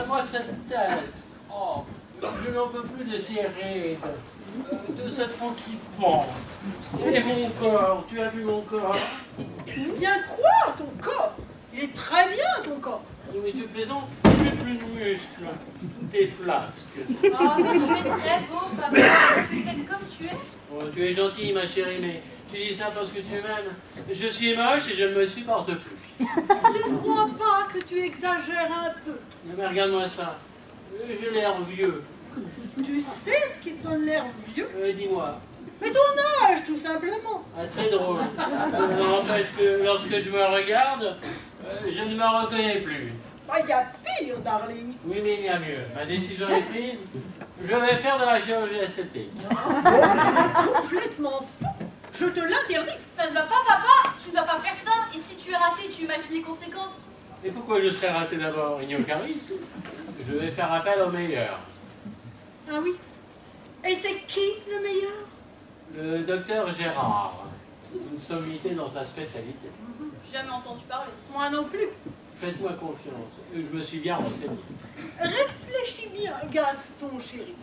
Regarde-moi cette tête. Oh, je n'en peux plus de ces rides, de cette peau qui pend. Et mon corps, tu as vu mon corps? Bien quoi, ton corps? Il est très bien, ton corps. Oui, mais tu plaisantes, tu n'as plus de muscles, tout est flasque. Oh, mais tu es très beau, papa. Tu es tel comme tu es. Oh, tu es gentille, ma chérie, mais tu dis ça parce que tu m'aimes. Je suis moche et je ne me supporte plus. Je ne crois pas que tu exagères un peu. Mais regarde-moi ça, j'ai l'air vieux. Tu sais ce qui te donne l'air vieux? Dis-moi. Mais ton âge, tout simplement. Ah, très drôle. N'empêche que lorsque je me regarde, je ne me reconnais plus. Ah, il y a pire, darling. Oui, mais il y a mieux. Ma décision est prise. Je vais faire de la chirurgie esthétique. Tu es complètement fou. Je te l'interdis. Ça ne va pas, papa. Tu ne vas pas faire ça. Et si tu es raté, tu imagines les conséquences. Et pourquoi je serais raté d'abord? Il n'y a aucun risque. Je vais faire appel au meilleur. Ah oui? Et c'est qui le meilleur? Le docteur Gérard. Une sommité dans sa spécialité. Jamais entendu parler. Moi non plus. Faites-moi confiance. Je me suis bien renseigné. Réfléchis bien, Gaston, chéri.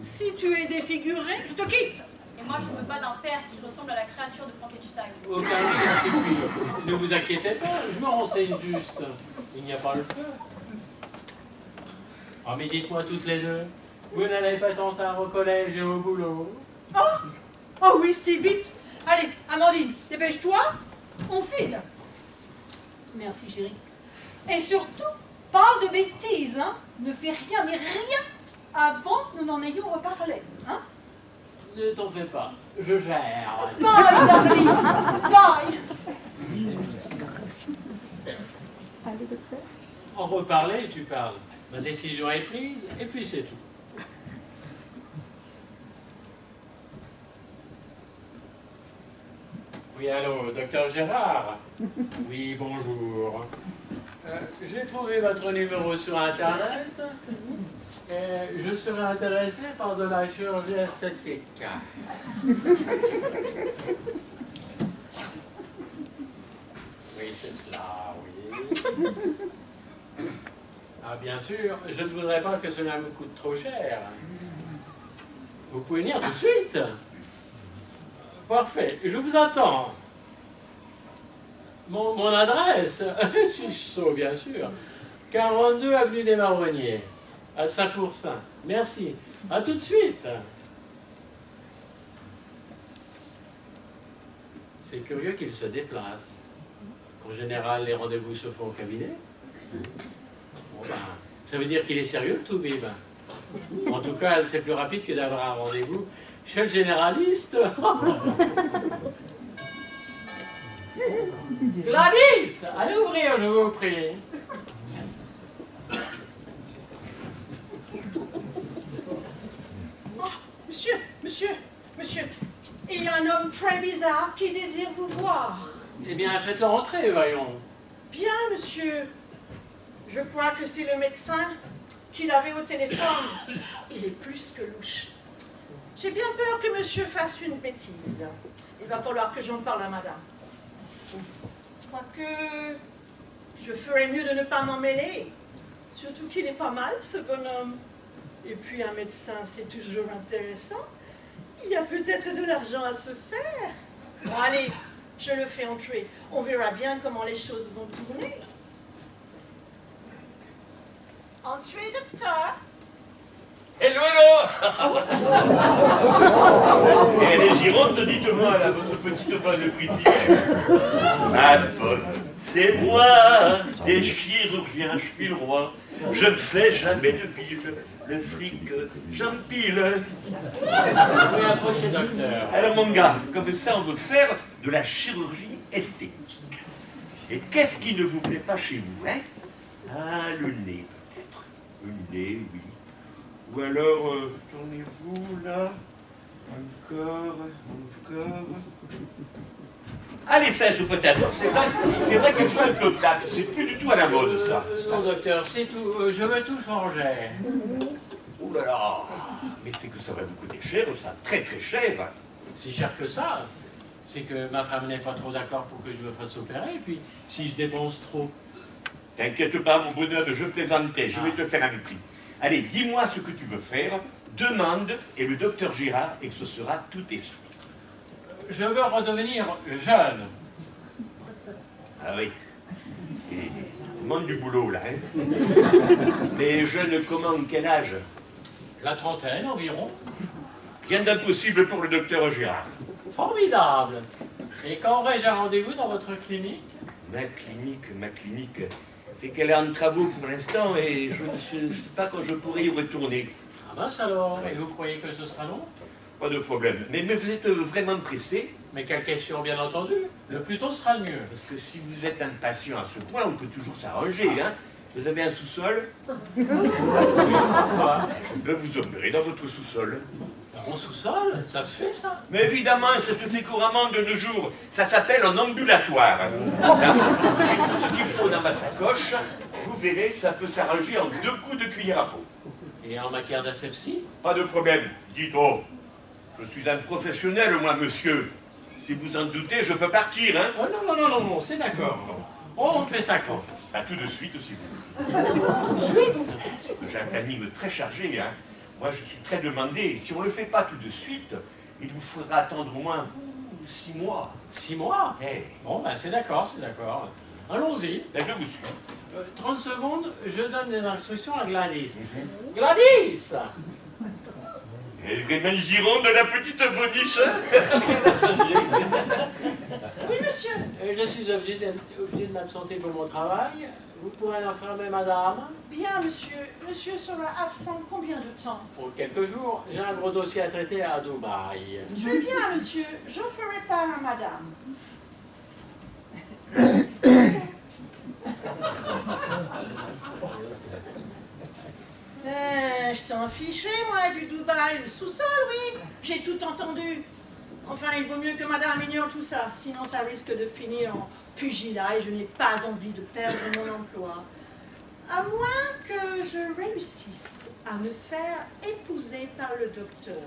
Si tu es défiguré, je te quitte. Et moi, je ne veux pas d'un père qui ressemble à la créature de Frankenstein. Aucun risque. Et puis, ne vous inquiétez pas, je me renseigne juste. Il n'y a pas le feu. Oh, mais dites-moi toutes les deux, vous n'allez pas tant tard au collège et au boulot? Oh oui, si vite. Allez, Amandine, dépêche-toi, on file. Merci, chérie. Et surtout, pas de bêtises, hein. Ne fais rien, mais rien, avant que nous n'en ayons reparlé, hein. Ne t'en fais pas, je gère. Bye, darling. Bye. En reparler, tu parles. Ma décision est prise, et puis c'est tout. Oui, allô, docteur Gérard? Oui, bonjour. J'ai trouvé votre numéro sur Internet et je serais intéressé par de la chirurgie esthétique. Oui, c'est cela, oui. Ah, bien sûr, je ne voudrais pas que cela me coûte trop cher. Vous pouvez venir tout de suite. Parfait, je vous attends. Mon adresse, suis-je sot, bien sûr. 42 avenue des Marronniers, à Saint-Pourçain. Merci. À tout de suite. C'est curieux qu'il se déplace. En général, les rendez-vous se font au cabinet. Bon, ben, ça veut dire qu'il est sérieux, le tout-bib. En tout cas, c'est plus rapide que d'avoir un rendez-vous chez le généraliste. Gladys, allez ouvrir, je vous prie. Oh, monsieur, il y a un homme très bizarre qui désire vous voir. C'est bien, faites-le rentrer, voyons. Bien, monsieur. Je crois que c'est le médecin qu'il avait au téléphone. Il est plus que louche. J'ai bien peur que monsieur fasse une bêtise. Il va falloir que j'en parle à madame. Je crois que je ferais mieux de ne pas m'en mêler. Surtout qu'il est pas mal, ce bonhomme. Et puis un médecin, c'est toujours intéressant. Il y a peut-être de l'argent à se faire. Bon, allez, je le fais entrer. On verra bien comment les choses vont tourner. Entrez, docteur. Hello, hello. Et les Girondes, dites-moi, là, votre petite voix de critique. Ma bonne, c'est moi, des chirurgiens, je suis le roi. Je ne fais jamais de bile. Le fric, j'empile. Vous pouvez approcher, docteur. Alors, mon gars, comme ça, on veut faire de la chirurgie esthétique. Et qu'est-ce qui ne vous plaît pas chez vous, hein? Ah, le nez, peut-être. Le nez, oui. Ou alors, tournez-vous là, encore. Ah, les fesses peut-être, c'est vrai qu'elles sont un peu plates, c'est plus du tout à la mode ça. Non, docteur, c'est tout, je veux tout changer. Ouh là là, mais c'est que ça va vous coûter cher, ça, très très cher. Si cher que ça, c'est que ma femme n'est pas trop d'accord pour que je me fasse opérer, et puis si je dépense trop, T'inquiète pas, mon bonhomme, je plaisantais, je vais te faire un prix. Allez, dis-moi ce que tu veux faire, demande, et le docteur Girard exaucera tous tes souhaits. Je veux redevenir jeune. Ah oui. Et demande du boulot, là, hein. Mais jeune comment, quel âge? La trentaine environ. Rien d'impossible pour le docteur Girard. Formidable. Et quand aurai-je un rendez-vous dans votre clinique? Ma clinique, c'est qu'elle est en travaux pour l'instant et je ne sais pas quand je pourrai y retourner. Ah mince alors, et vous croyez que ce sera long? Pas de problème. Mais vous êtes vraiment pressé? Mais quelle question, bien entendu. Le plus tôt sera le mieux. Parce que si vous êtes impatient à ce point, on peut toujours s'arranger, hein. Vous avez un sous-sol? Quoi? Je peux vous opérer dans votre sous-sol. Dans mon sous-sol? Ça se fait, ça? Mais évidemment, ça se fait couramment de nos jours. Ça s'appelle un ambulatoire. Là, j'ai tout ce qu'il faut dans ma sacoche. Vous verrez, ça peut s'arranger en 2 coups de cuillère à peau. Et en matière d'asepsie? Pas de problème. Dites, oh, je suis un professionnel, moi, monsieur. Si vous en doutez, je peux partir, hein. Oh non, c'est d'accord. Oh, on fait ça quand? Bah, tout de suite, si vous voulez. J'ai un planning très chargé, hein. Moi, je suis très demandé. Et si on ne le fait pas tout de suite, il vous faudra attendre au moins 6 mois. 6 mois? Eh, Bon, ben c'est d'accord. Allons-y. ben, je vous suis. 30 secondes, je donne des instructions à Gladys. Gladys! Et les mains girondes de la petite boniche. Oui, monsieur. Je suis obligé de m'absenter pour mon travail. Vous pourrez l'enfermer, madame. Bien, monsieur. Monsieur sera absent combien de temps? Pour quelques jours, j'ai un gros dossier à traiter à Dubaï. Très bien, monsieur. J'en ferai part à madame. Je t'en fichais, moi, du Dubaï. Le sous-sol, oui. J'ai tout entendu. Enfin, il vaut mieux que madame ignore tout ça. Sinon, ça risque de finir en pugilat et je n'ai pas envie de perdre mon emploi. À moins que je réussisse à me faire épouser par le docteur.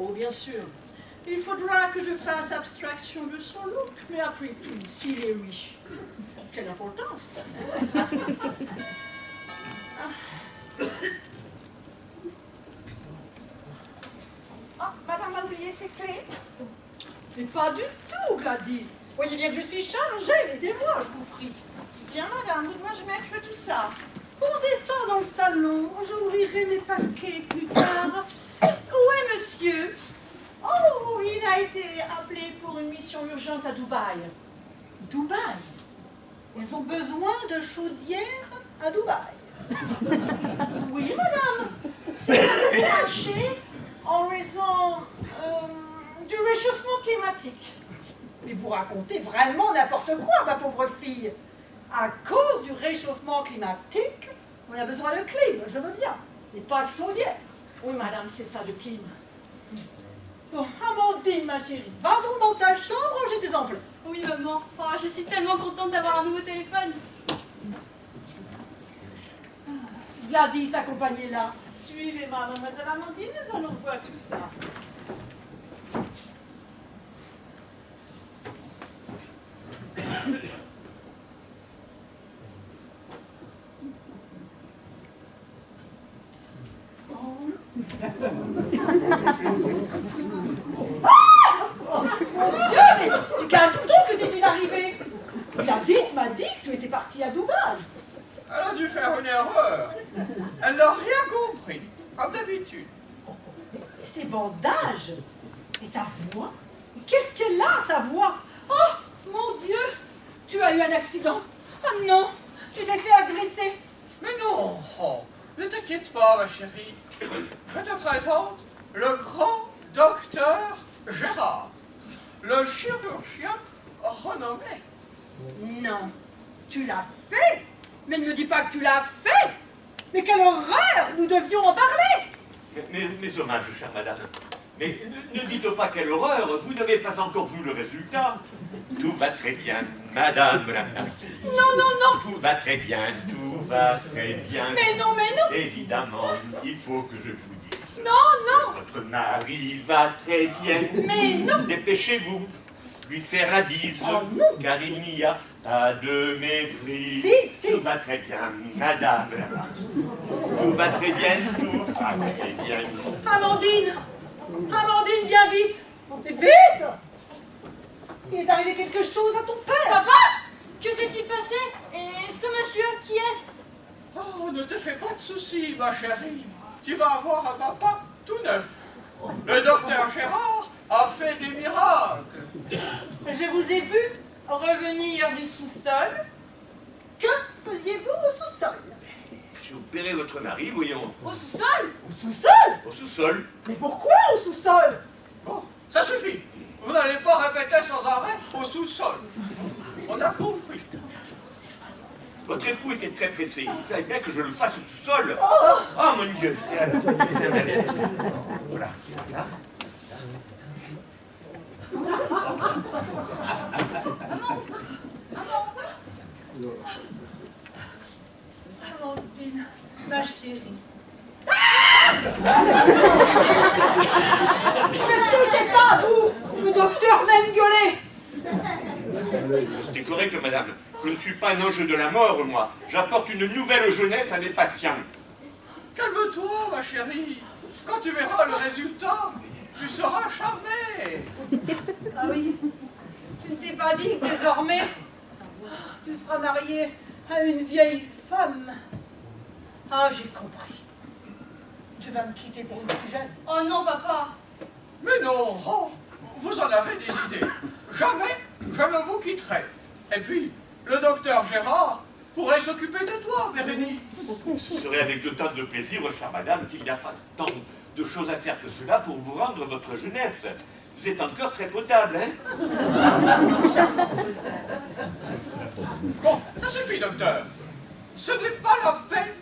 Oh, bien sûr. Il faudra que je fasse abstraction de son look, mais après tout, s'il est riche, quelle importance. Ah, madame a oublié ses clés. Mais pas du tout, Gladys. Voyez bien que je suis chargée, aidez-moi, je vous prie. Bien, madame, moi je mettrai tout ça. Posez ça dans le salon, j'ouvrirai mes paquets plus tard. Où est monsieur? Oh, il a été appelé pour une mission urgente à Dubaï. Dubaï. Ils ont besoin de chaudières à Dubaï. Oui, madame. C'est caché en raison du réchauffement climatique. Mais vous racontez vraiment n'importe quoi, ma pauvre fille. À cause du réchauffement climatique, on a besoin de clim, je veux bien, mais pas de chaudière. Oui, madame, c'est ça le clim. Bon, Amandine, ma chérie, va donc dans ta chambre ranger tes emplois. Oui, maman. Oh, je suis tellement contente d'avoir un nouveau téléphone. Gladys, accompagnez-la. Suivez-moi, mademoiselle Amandine, nous allons voir tout ça. Mon Dieu, mais Gaston, que t'est-il arrivé? Gladys m'a dit que tu étais partie à Dubaï. Elle a dû faire une erreur. Elle n'a rien compris, comme d'habitude. Et ces bandages? Et ta voix? Qu'est-ce qu'elle a, ta voix? Oh, mon Dieu, tu as eu un accident. Oh non, tu t'es fait agresser. Mais non, oh, ne t'inquiète pas, ma chérie. Je te présente le grand docteur Gérard, le chirurgien renommé. Non, tu l'as fait. Mais ne me dis pas que tu l'as fait. Mais quelle horreur, nous devions en parler. Mes hommages, chère madame. Mais ne dites pas quelle horreur, vous n'avez pas encore vu le résultat. Tout va très bien, madame la marquise. Non, non, non. Tout va très bien, tout va très bien. Mais non, mais non. Évidemment, il faut que je vous dise. Non, non. Votre mari va très bien. Mais non. Dépêchez-vous. lui faire la bise, Oh, non. car il n'y a pas de mépris. Si. Tout va très bien, madame. Tout va très bien, tout va très bien. Amandine, viens vite. Vite. Il est arrivé quelque chose à ton père. Papa, que s'est-il passé? Et ce monsieur, qui est-ce? Oh, ne te fais pas de soucis, ma chérie. Tu vas avoir un papa tout neuf. Le docteur Gérard a fait des miracles. Je vous ai vu revenir du sous-sol. Que faisiez-vous au sous-sol? J'ai opéré votre mari, voyons. Au sous-sol? Au sous-sol? Au sous-sol. Mais pourquoi au sous-sol? Bon, ça suffit. Vous n'allez pas répéter sans arrêt au sous-sol. On a compris. Votre époux était très pressé. Il fallait bien que je le fasse au sous-sol. Oh mon Dieu, c'est un malaise. Voilà. Voilà. Amandine, ma chérie. Ne touchez pas, vous! Le docteur m'a gueulé. C'était correct, madame. Je ne suis pas un ange de la mort, moi. J'apporte une nouvelle jeunesse à mes patients. Calme-toi, ma chérie. Quand tu verras le résultat, tu seras charmé. Ah oui, tu ne t'es pas dit que désormais, tu seras marié à une vieille femme. Ah, j'ai compris. Tu vas me quitter pour une plus jeune. Oh non, papa. Mais non, oh, vous en avez des idées. Jamais je ne vous quitterai. Et puis, le docteur Gérard pourrait s'occuper de toi, Bérénice. Ce serait avec autant de plaisir, chère madame, qu'il n'y a pas tant de choses à faire que cela pour vous rendre votre jeunesse. Vous êtes encore très potable, hein? Bon, ça suffit, docteur. Ce n'est pas la peine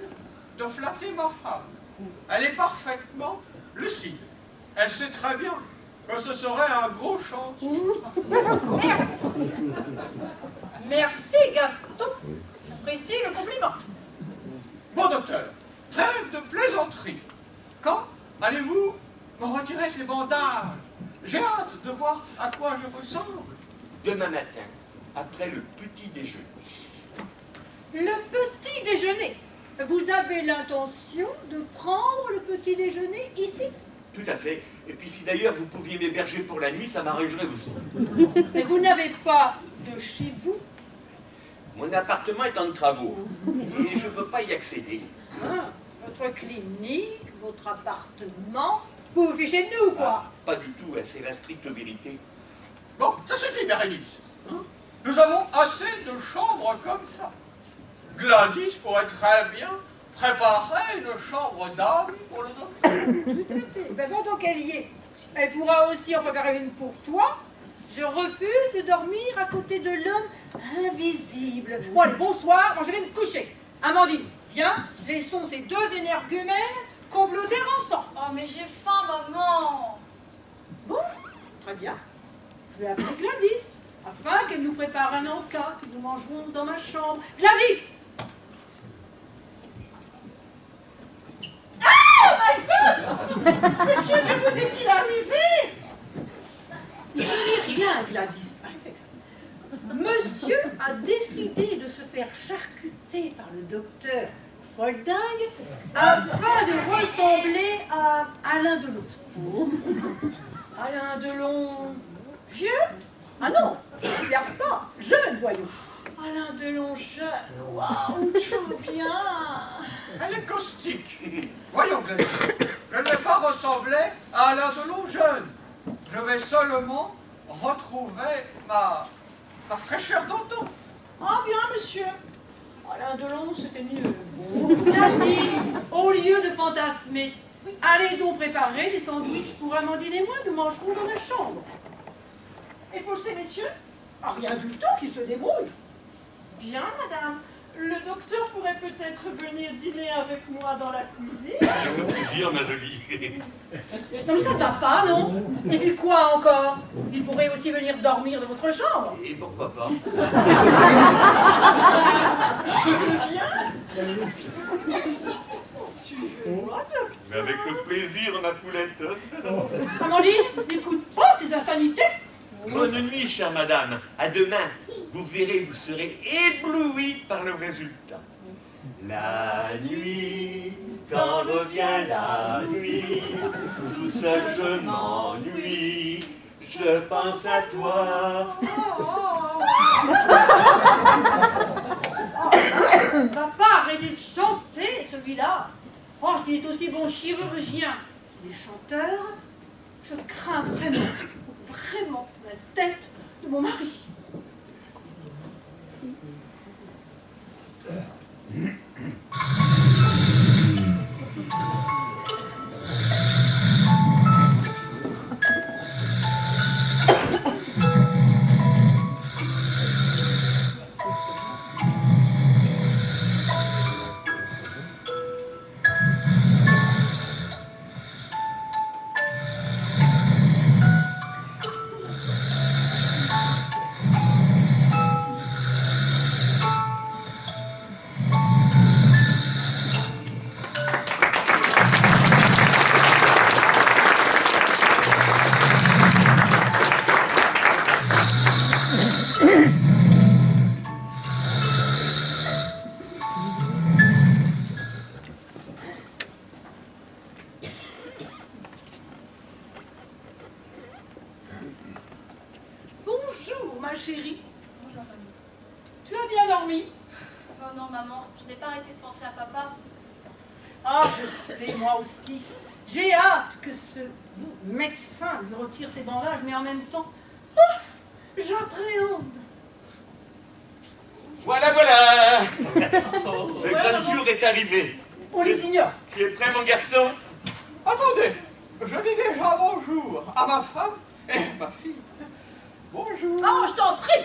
de flatter ma femme. Elle est parfaitement lucide. Elle sait très bien que ce serait un gros chantier. Merci. Merci, Gaston. J'apprécie le compliment. Bon, docteur, trêve de plaisanterie. Quand allez-vous me retirer ces bandages? J'ai hâte de voir à quoi je ressemble. Demain matin, après le petit déjeuner. Le petit déjeuner. Vous avez l'intention de prendre le petit déjeuner ici? Tout à fait. Et puis si d'ailleurs vous pouviez m'héberger pour la nuit, ça m'arrangerait aussi. Mais vous n'avez pas de chez vous? Mon appartement est en travaux. Et je ne peux pas y accéder. Ah, votre clinique, votre appartement, vous vivez chez nous, quoi. Pas du tout, hein, c'est la stricte vérité. Bon, ça suffit, Bérénice. Nous avons assez de chambres comme ça. Gladys pourrait très bien préparer une chambre d'âme pour le docteur. Tout à fait. Ben, pendant qu'elle y est, elle pourra aussi en préparer une pour toi. Je refuse de dormir à côté de l'homme invisible. Bon, allez, bonsoir, moi je vais me coucher. Amandine, viens, laissons ces deux énergumènes comploter ensemble. Oh, mais j'ai faim, maman. Bon, très bien. Je vais appeler Gladys, afin qu'elle nous prépare un encas que nous mangerons dans ma chambre. Gladys! Monsieur, que vous est-il arrivé? Ce n'est rien, Gladys. Arrêtez ça. Monsieur a décidé de se faire charcuter par le docteur Folding afin de ressembler à Alain Delon. Alain Delon vieux? Ah non, je n'espère pas. Jeune, voyons. Alain Delon jeune. Waouh, tout bien. Elle est caustique. Voyons, Gladys, je ne vais pas ressembler à Alain Delon jeune. Je vais seulement retrouver ma fraîcheur d'antan. Ah bien, monsieur. Alain Delon, c'était mieux. Gladys, au lieu de fantasmer, allez donc préparer des sandwichs pour Amandine et moi. Nous mangerons dans la chambre. Et pour ces messieurs? Ah, rien du tout, qu'ils se débrouillent. Bien, madame. Le docteur pourrait peut-être venir dîner avec moi dans la cuisine. Avec plaisir, ma jolie. Non, mais ça va pas, non? Et puis quoi encore? Il pourrait aussi venir dormir dans votre chambre. Et pourquoi pas? Je veux bien. Suivez-moi, docteur. Mais avec plaisir, ma poulette. Amandine, n'écoute pas ces insanités. Bonne nuit, chère madame. À demain. Vous verrez, vous serez éblouie par le résultat. La nuit, quand revient la nuit, tout seul je m'ennuie, je pense à toi. Papa, arrêtez de chanter, celui-là. Oh, s'il est aussi bon chirurgien qu'il est chanteur, je crains vraiment la tête de mon mari. Bonjour, ma chérie. Bonjour, mamie. Tu as bien dormi? Oh non, maman, je n'ai pas arrêté de penser à papa. Ah, je sais, moi aussi. J'ai hâte que ce médecin lui retire ses bandages, mais en même temps, j'appréhende. Voilà, voilà. Oh, Le voilà, grand maman. jour est arrivé. On les ignore. Tu es prêt, mon garçon? Attendez, je dis déjà bonjour à ma femme et ma fille. Bonjour. Oh, je t'en prie.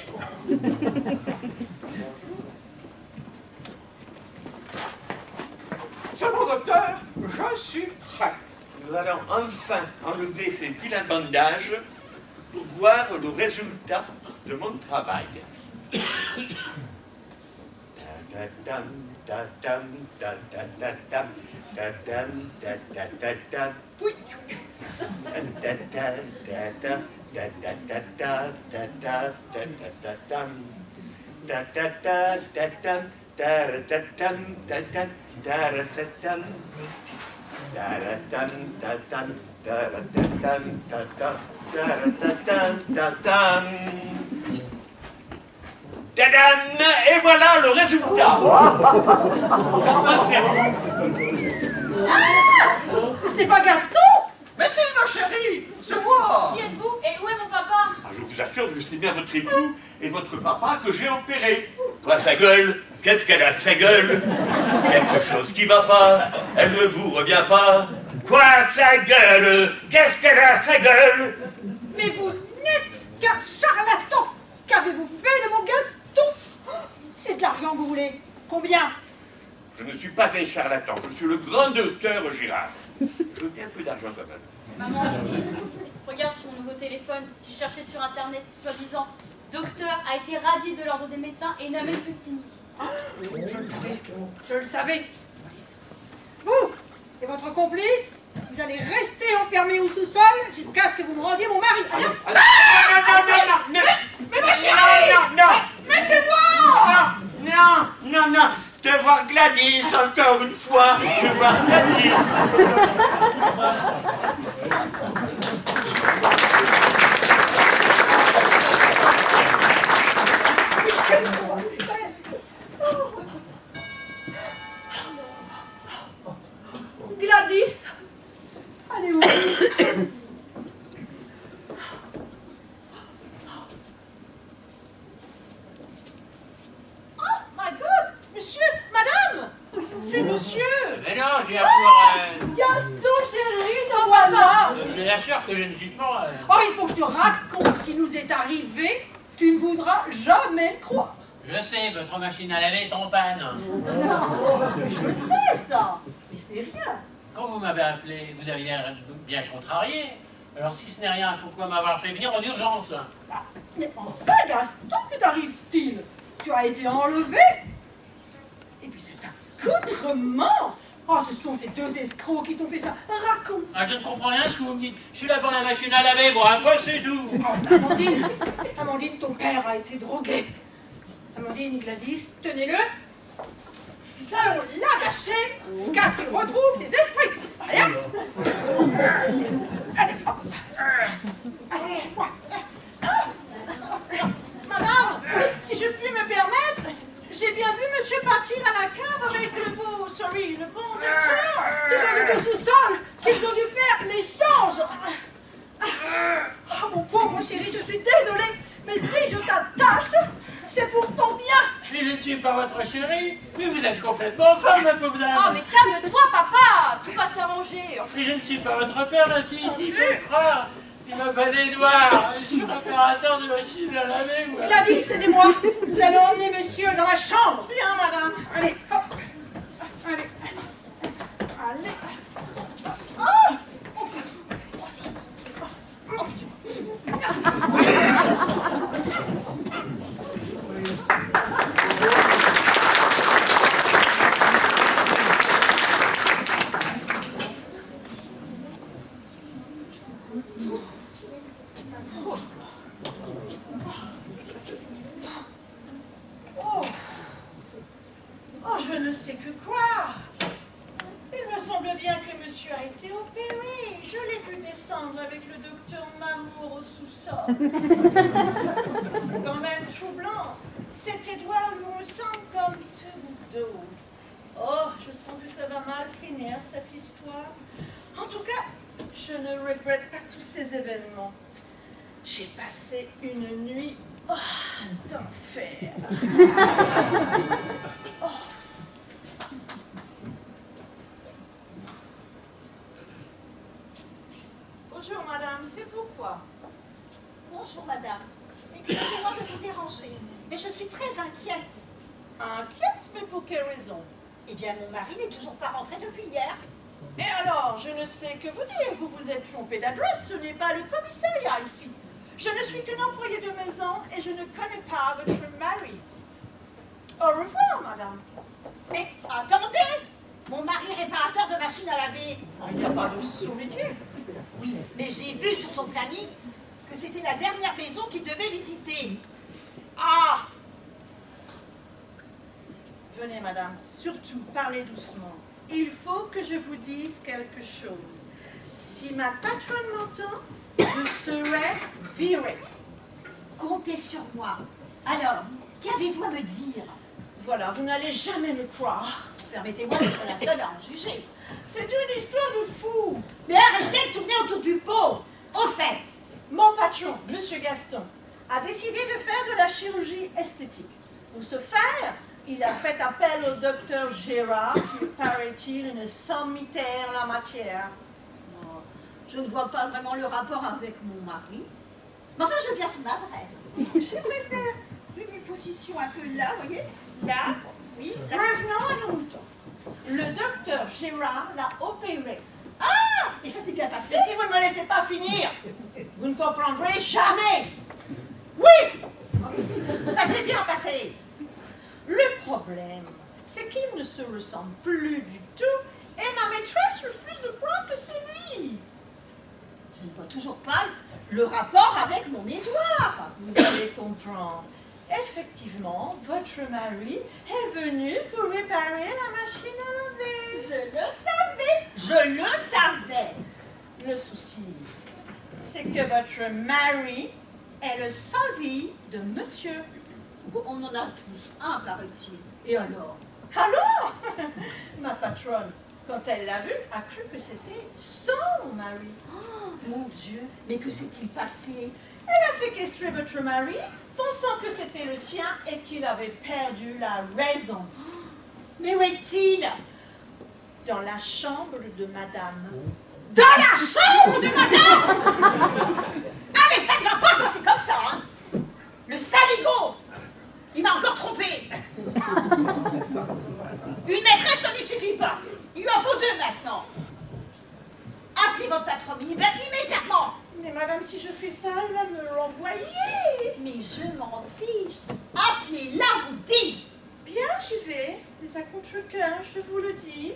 C'est bon, docteur, je suis prêt. Nous allons enfin enlever ces vilains bandages pour voir le résultat de mon travail. Ta-ta-tam, ta-tam, ta-ta-ta-tam, ta-tam, ta-ta-ta-tam. Oui. Ta-ta-ta-ta-ta, ta-ta-ta-ta, ta-ta-ta-ta-tam. Ta-ta-ta-ta-tam, ta-ra-ta-tam, ta-ta, ta-ra-ta-tam. Ta-ra-tam, ta-tam, ta-ra-ta-tam, ta-ta, ta-ra-ta-tam, ta-tam. Tadam! Et voilà le résultat! Qu'en pensez-vous? Ce n'est pas Gaston? Mais si, ma chérie, c'est moi. Qui êtes-vous et où est mon papa? Ah, je vous assure que c'est bien votre époux et votre papa que j'ai opéré. Quoi, sa gueule? Qu'est-ce qu'elle a, sa gueule? Quelque chose qui va pas? Elle ne vous revient pas? Quoi, sa gueule? Qu'est-ce qu'elle a, sa gueule? Mais vous n'êtes qu'un charlatan. Qu'avez-vous fait de mon Gaston? C'est de l'argent que vous voulez. Combien? Je ne suis pas un charlatan, je suis le grand docteur Girard. Je veux bien peu d'argent quand même. Maman, regarde sur mon nouveau téléphone. J'ai cherché sur internet, soi-disant, docteur a été radié de l'ordre des médecins et n'a même plus de clinique. Je le savais. Vous et votre complice, vous allez rester enfermés au sous-sol jusqu'à ce que vous me rendiez mon mari. Allez, hop. Mais ma chérie. Non! Mais c'est moi. Non! De voir Gladys encore une fois! De voir Gladys! Qu'est-ce qu'on va faire? Gladys, elle est où? Oh my God, monsieur, madame, c'est monsieur. Mais non, j'ai affaire Gaston, chéri, te voilà. Je vous assure que je ne suis pas... Oh, il faut que tu racontes ce qui nous est arrivé. Tu ne voudras jamais le croire. Je sais, votre machine à laver est en panne. Je sais ça, mais ce n'est rien. Quand vous m'avez appelé, vous aviez l'air bien contrarié. Alors si ce n'est rien, pourquoi m'avoir fait venir en urgence? Mais enfin, Gaston, que t'arrive-t-il? Tu as été enlevé. Et puis cet accoutrement, Oh, ce sont ces deux escrocs qui t'ont fait ça. Raconte. Ah, je ne comprends rien ce que vous me dites. Je suis là pour la machine à laver, moi, un point c'est tout. Oh, Amandine, Amandine, ton père a été drogué. Amandine, Gladys, tenez-le. Nous allons l'arracher jusqu'à ce qu'il retrouve ses esprits. Allez, hop. Allez, hop. Allez, quoi. Madame, si je puis me permettre, j'ai bien vu monsieur partir à la cave avec le bon docteur. Ces gens de ton sous-sol qu'ils ont dû faire l'échange. Oh, mon pauvre chéri, je suis désolée, mais si je t'attache, c'est pour ton bien. Mais je ne suis pas votre chérie. Mais vous êtes complètement folle, ma pauvre dame. Oh, mais calme-toi, papa. Tout va s'arranger. Mais je ne suis pas votre père, la petite, il faut le croire. Il m'appelle Édouard. Je suis opérateur de machine à laver, moi. Gladys, aidez-moi. Nous allons emmener monsieur dans ma chambre. Bien, madame. Allez, hop. Allez. Allez. Oh, je ne sais que croire. Il me semble bien que monsieur a été opéré. Je l'ai vu descendre avec le docteur Mamour au sous-sol. C'est quand même troublant. Cet Édouard nous ressemble comme deux gouttes d'eau. Oh, je sens que ça va mal finir, cette histoire. En tout cas, je ne regrette pas tous ces événements. J'ai passé une nuit d'enfer. Bonjour madame, c'est pourquoi? Bonjour madame. Excusez-moi de vous déranger, mais je suis très inquiète. Inquiète, mais pour quelle raison? Eh bien, mon mari n'est toujours pas rentré depuis hier. Et alors, je ne sais que vous dire, vous vous êtes trompé d'adresse, ce n'est pas le commissariat ici. Je ne suis qu'un employé de maison et je ne connais pas votre mari. Au revoir, madame. Mais attendez! Mon mari est réparateur de machines à laver. Il n'y a pas de sous-métier. Oui, mais j'ai vu sur son planning que c'était la dernière maison qu'il devait visiter. Ah! Venez, madame, surtout parlez doucement. Il faut que je vous dise quelque chose. Si ma patronne m'entend, je serai virée. Comptez sur moi. Alors, qu'avez-vous à me dire? Voilà, vous n'allez jamais me croire. Permettez-moi d'être la seule à en juger. C'est une histoire de fou. Mais arrêtez de tourner autour du pot. Au fait, Mon patron, Monsieur Gaston, a décidé de faire de la chirurgie esthétique. Pour ce faire, il a fait appel au docteur Gérard, qui, paraît-il, ne sommitaire la matière. je ne vois pas vraiment le rapport avec mon mari. Mais enfin, je viens son adresse. Je préfère une position un peu là, vous voyez? Là, oui. Là. Revenons à nos moutons. Le docteur Gérard l'a opéré. Ah! Et ça s'est bien passé? Et si vous ne me laissez pas finir, vous ne comprendrez jamais. Oui, ça s'est bien passé. Le problème, c'est qu'il ne se ressemble plus du tout et ma maîtresse refuse de croire que c'est lui. Je ne vois toujours pas le rapport avec mon Édouard. Vous allez comprendre. Effectivement, votre mari est venu pour réparer la machine à laver. Je le savais. Le souci, c'est que votre mari est le sosie de monsieur. On en a tous un, paraît-il. Et alors? Alors, ma patronne, quand elle l'a vu, a cru que c'était son mari. Oh, mon Dieu, mais que s'est-il passé? Elle a séquestré votre mari, pensant que c'était le sien et qu'il avait perdu la raison. Mais où est-il? Dans la chambre de madame. Dans la chambre de madame! Ah, mais ça ne va pas se passer comme ça, hein! Le saligo! Il m'a encore trompé! Une maîtresse ne lui suffit pas! Il lui en faut deux maintenant! Appelez votre patron immédiatement! Mais madame, si je fais ça, elle va me renvoyer. Mais je m'en fiche! Appelez-la, vous dis-je! Bien, j'y vais. Mais à contre cœur, je vous le dis.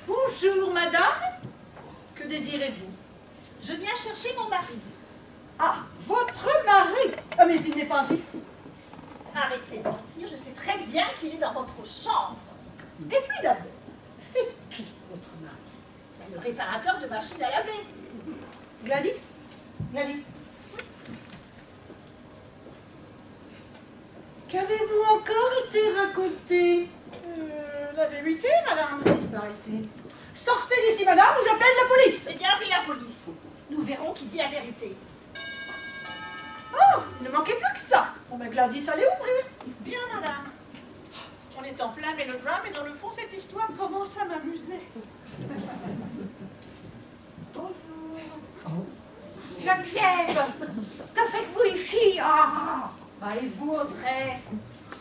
Bonjour, madame. Que désirez-vous? Je viens chercher mon mari. Ah, votre mari. Ah, mais il n'est pas ici. Arrêtez de mentir, je sais très bien qu'il est dans votre chambre. Et puis d'abord, c'est qui votre mari? Le réparateur de machines à laver. Gladys? Gladys? Qu'avez-vous encore été raconté? La vérité, madame. Disparaissez. Sortez d'ici, madame, ou j'appelle la police. C'est bien appelé la police. Nous verrons qui dit la vérité. Oh, il ne manquait plus que ça. Bon, ben Gladys, allez ouvrir. Bien, madame. On est en plein mélodrame et dans le fond, cette histoire commence à m'amuser. Bonjour. Geneviève, que faites-vous ici? Ah, Bah, et vous, Audrey?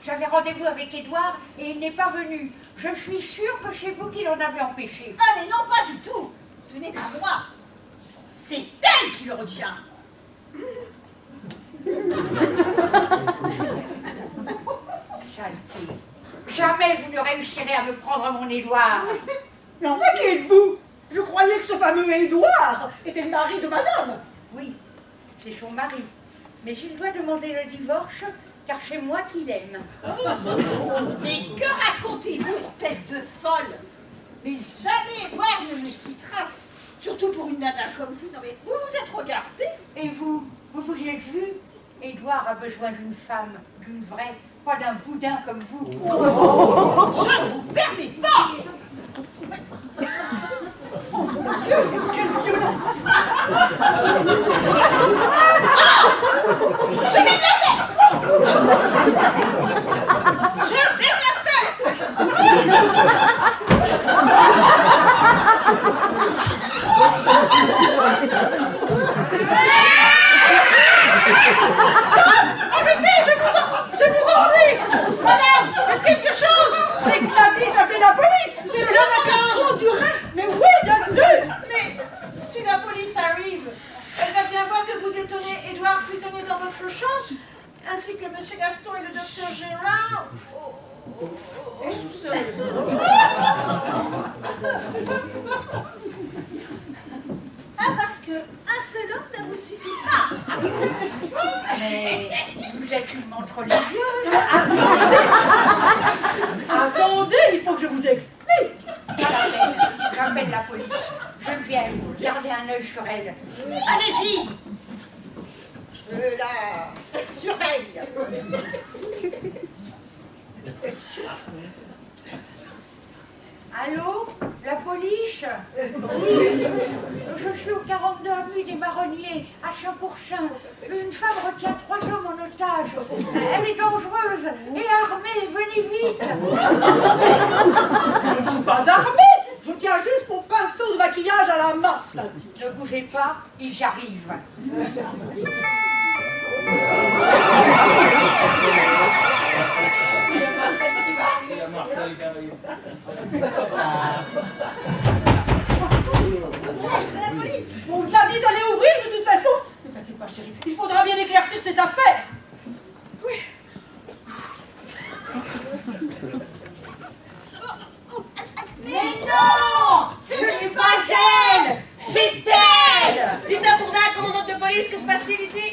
j'avais rendez-vous avec Édouard et il n'est pas venu. Je suis sûre que c'est vous qui l'en avez empêché. Ah mais non, pas du tout. Ce n'est pas moi. C'est elle qui le retient. Saleté. Jamais vous ne réussirez à me prendre mon Édouard. Mais enfin, qui êtes-vous? Je croyais que ce fameux Édouard était le mari de madame. Oui, c'est son mari. Mais il doit demander le divorce car c'est moi qui l'aime. Mais que racontez-vous, espèce de folle? Mais jamais Édouard ne me quittera. Surtout pour une nana comme vous. Non mais vous vous êtes regardé. Et vous, vous vous êtes vu? Édouard a besoin d'une femme, d'une vraie, pas d'un boudin comme vous. Je ne vous permets pas. Quelle violence! Je vais me la faire. Je vais me la faire. Arrêtez, je vous en prie. Madame, faites quelque chose. Mais Gladys, appelez la police! Cela n'a qu'à trop durer! Mais oui, bien sûr! Mais si la police arrive, elle va bien voir que vous détenez Édouard prisonnier dans votre chambre, ainsi que M. Gaston et le docteur Gérard au sous-sol. Ah, parce que un seul homme ne vous suffit pas. Mais vous êtes une montre religieuse. Attendez, il faut que je vous explique! Pas la peine. J'appelle la police. Geneviève, gardez un œil sur elle. Allez-y. Je la surveille. Allô? La police? Oui. Je suis au 42 avenue des Marronniers, à Champourchin. Une femme retient 3 hommes en otage. Elle est dangereuse et armée. Venez vite. Je ne suis pas armée! Je tiens juste mon pinceau de maquillage à la main. Ne bougez pas, ils arrivent. Il y a Marcel qui arrive. Bon, Gladys, allez ouvrir de toute façon! Ne t'inquiète pas, chérie, il faudra bien éclaircir cette affaire! Mais non, ce n'est pas elle. C'est elle. Zita Bourdin, commandante de police, que se passe-t-il ici?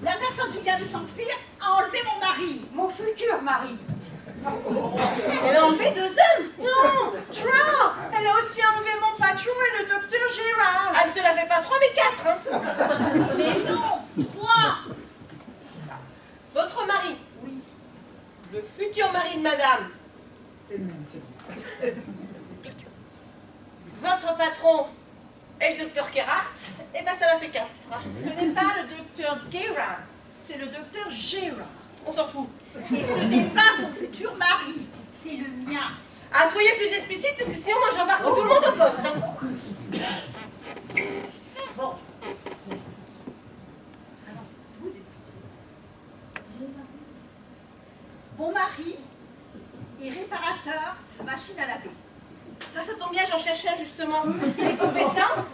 La personne qui vient de s'enfuir a enlevé mon mari. Mon futur mari. Elle a enlevé 2 hommes! Non, 3. Elle a aussi enlevé mon patron et le docteur Gérard. Elle ne se la fait pas 3 mais 4! Hein. Mais non, 3. Votre mari, Oui. le futur mari de madame. Votre patron et le docteur Gerhardt, eh ben ça la fait 4. Ce n'est pas le docteur Gérard, c'est le docteur Gérard. On s'en fout. Et ce n'est pas son futur mari, c'est le mien. Ah, soyez plus explicite, parce que sinon moi j'embarque tout le monde au poste. Hein. Bon, j'explique. Ah non, c'est vous expliquez. Mon mari est réparateur de machines à laver. Ah, ça tombe bien, j'en cherchais justement. Il est compétent?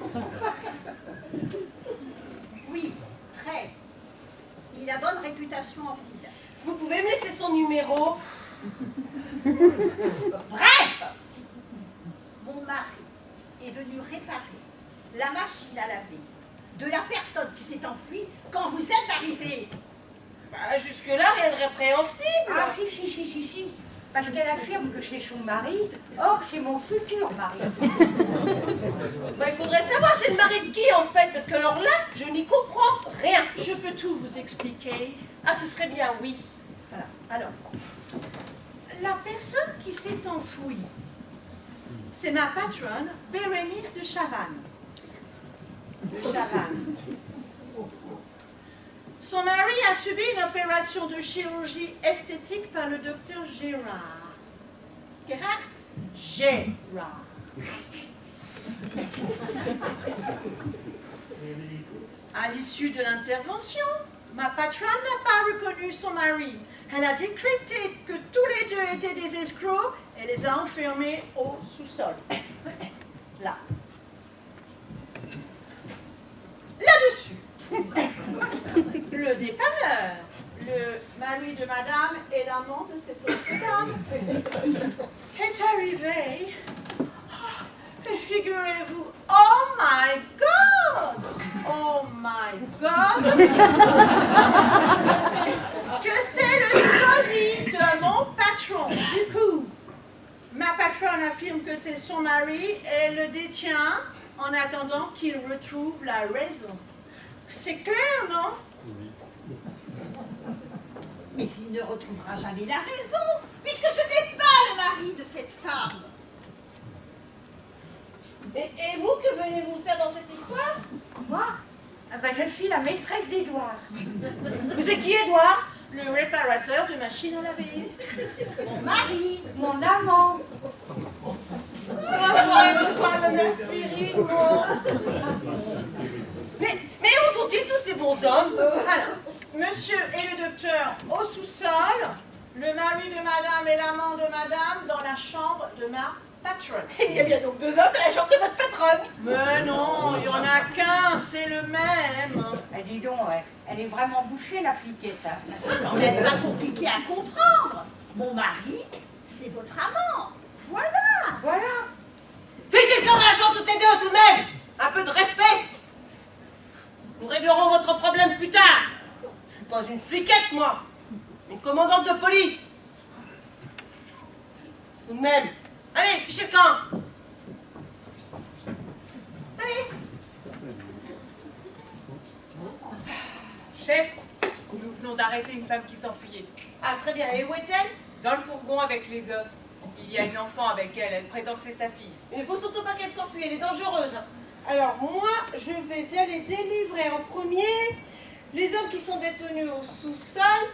Oui, très. Il a bonne réputation en ville. Vous pouvez me laisser son numéro? Bref, mon mari est venu réparer la machine à laver de la personne qui s'est enfuie quand vous êtes arrivés. Bah, jusque-là, rien de répréhensible. Ah si. Parce qu'elle affirme que c'est son mari. Or, c'est mon futur mari. Bah, il faudrait savoir c'est le mari de qui en fait, parce que alors là, je n'y comprends rien. Je peux tout vous expliquer. Ah, ce serait bien, oui. Voilà. Alors, la personne qui s'est enfouie, c'est ma patronne, Bérénice de Chavannes. Son mari a subi une opération de chirurgie esthétique par le docteur Gérard. Gérard. À l'issue de l'intervention, ma patronne n'a pas reconnu son mari. Elle a décrété que tous les deux étaient des escrocs et les a enfermés au sous-sol. Là. Là-dessus. Le dépanneur, le mari de madame et l'amant de cette autre dame est arrivé. Et figurez-vous, oh my God, que c'est le sosie de mon patron. Du coup, ma patronne affirme que c'est son mari et le détient en attendant qu'il retrouve la raison. C'est clair, non? Mais il ne retrouvera jamais la raison, puisque ce n'est pas le mari de cette femme. Et vous, que venez-vous faire dans cette histoire? Moi, je suis la maîtresse d'Édouard. Mais c'est qui, Édouard? Le réparateur de machines à laver. Mon mari, Mon amant. J'aurais besoin de m'inspirer, moi. Mais où sont-ils tous ces bons hommes? Alors, monsieur et le docteur au sous-sol, le mari de madame et l'amant de madame dans la chambre de ma patronne. Il y a bien donc deux hommes dans la chambre de votre patronne. Mais non, il n'y en a qu'un, c'est le même. Dis donc, elle est vraiment bouchée, la fliquette. c'est quand même pas compliqué à comprendre. Mon mari, c'est votre amant. Voilà. Fichez le camp dans la chambre toutes les deux, tout de même. Un peu de respect. Nous réglerons votre problème plus tard. Je suis pas une fliquette, moi. Une commandante de police. Tout de même. Allez, fichez le camp. Allez. Chef, nous venons d'arrêter une femme qui s'enfuyait. Ah, très bien. Et où est-elle? Dans le fourgon avec les hommes. Il y a une enfant avec elle, elle prétend que c'est sa fille. Il ne faut surtout pas qu'elle s'enfuit, elle est dangereuse. Alors moi, je vais aller délivrer en premier les hommes qui sont détenus au sous-sol.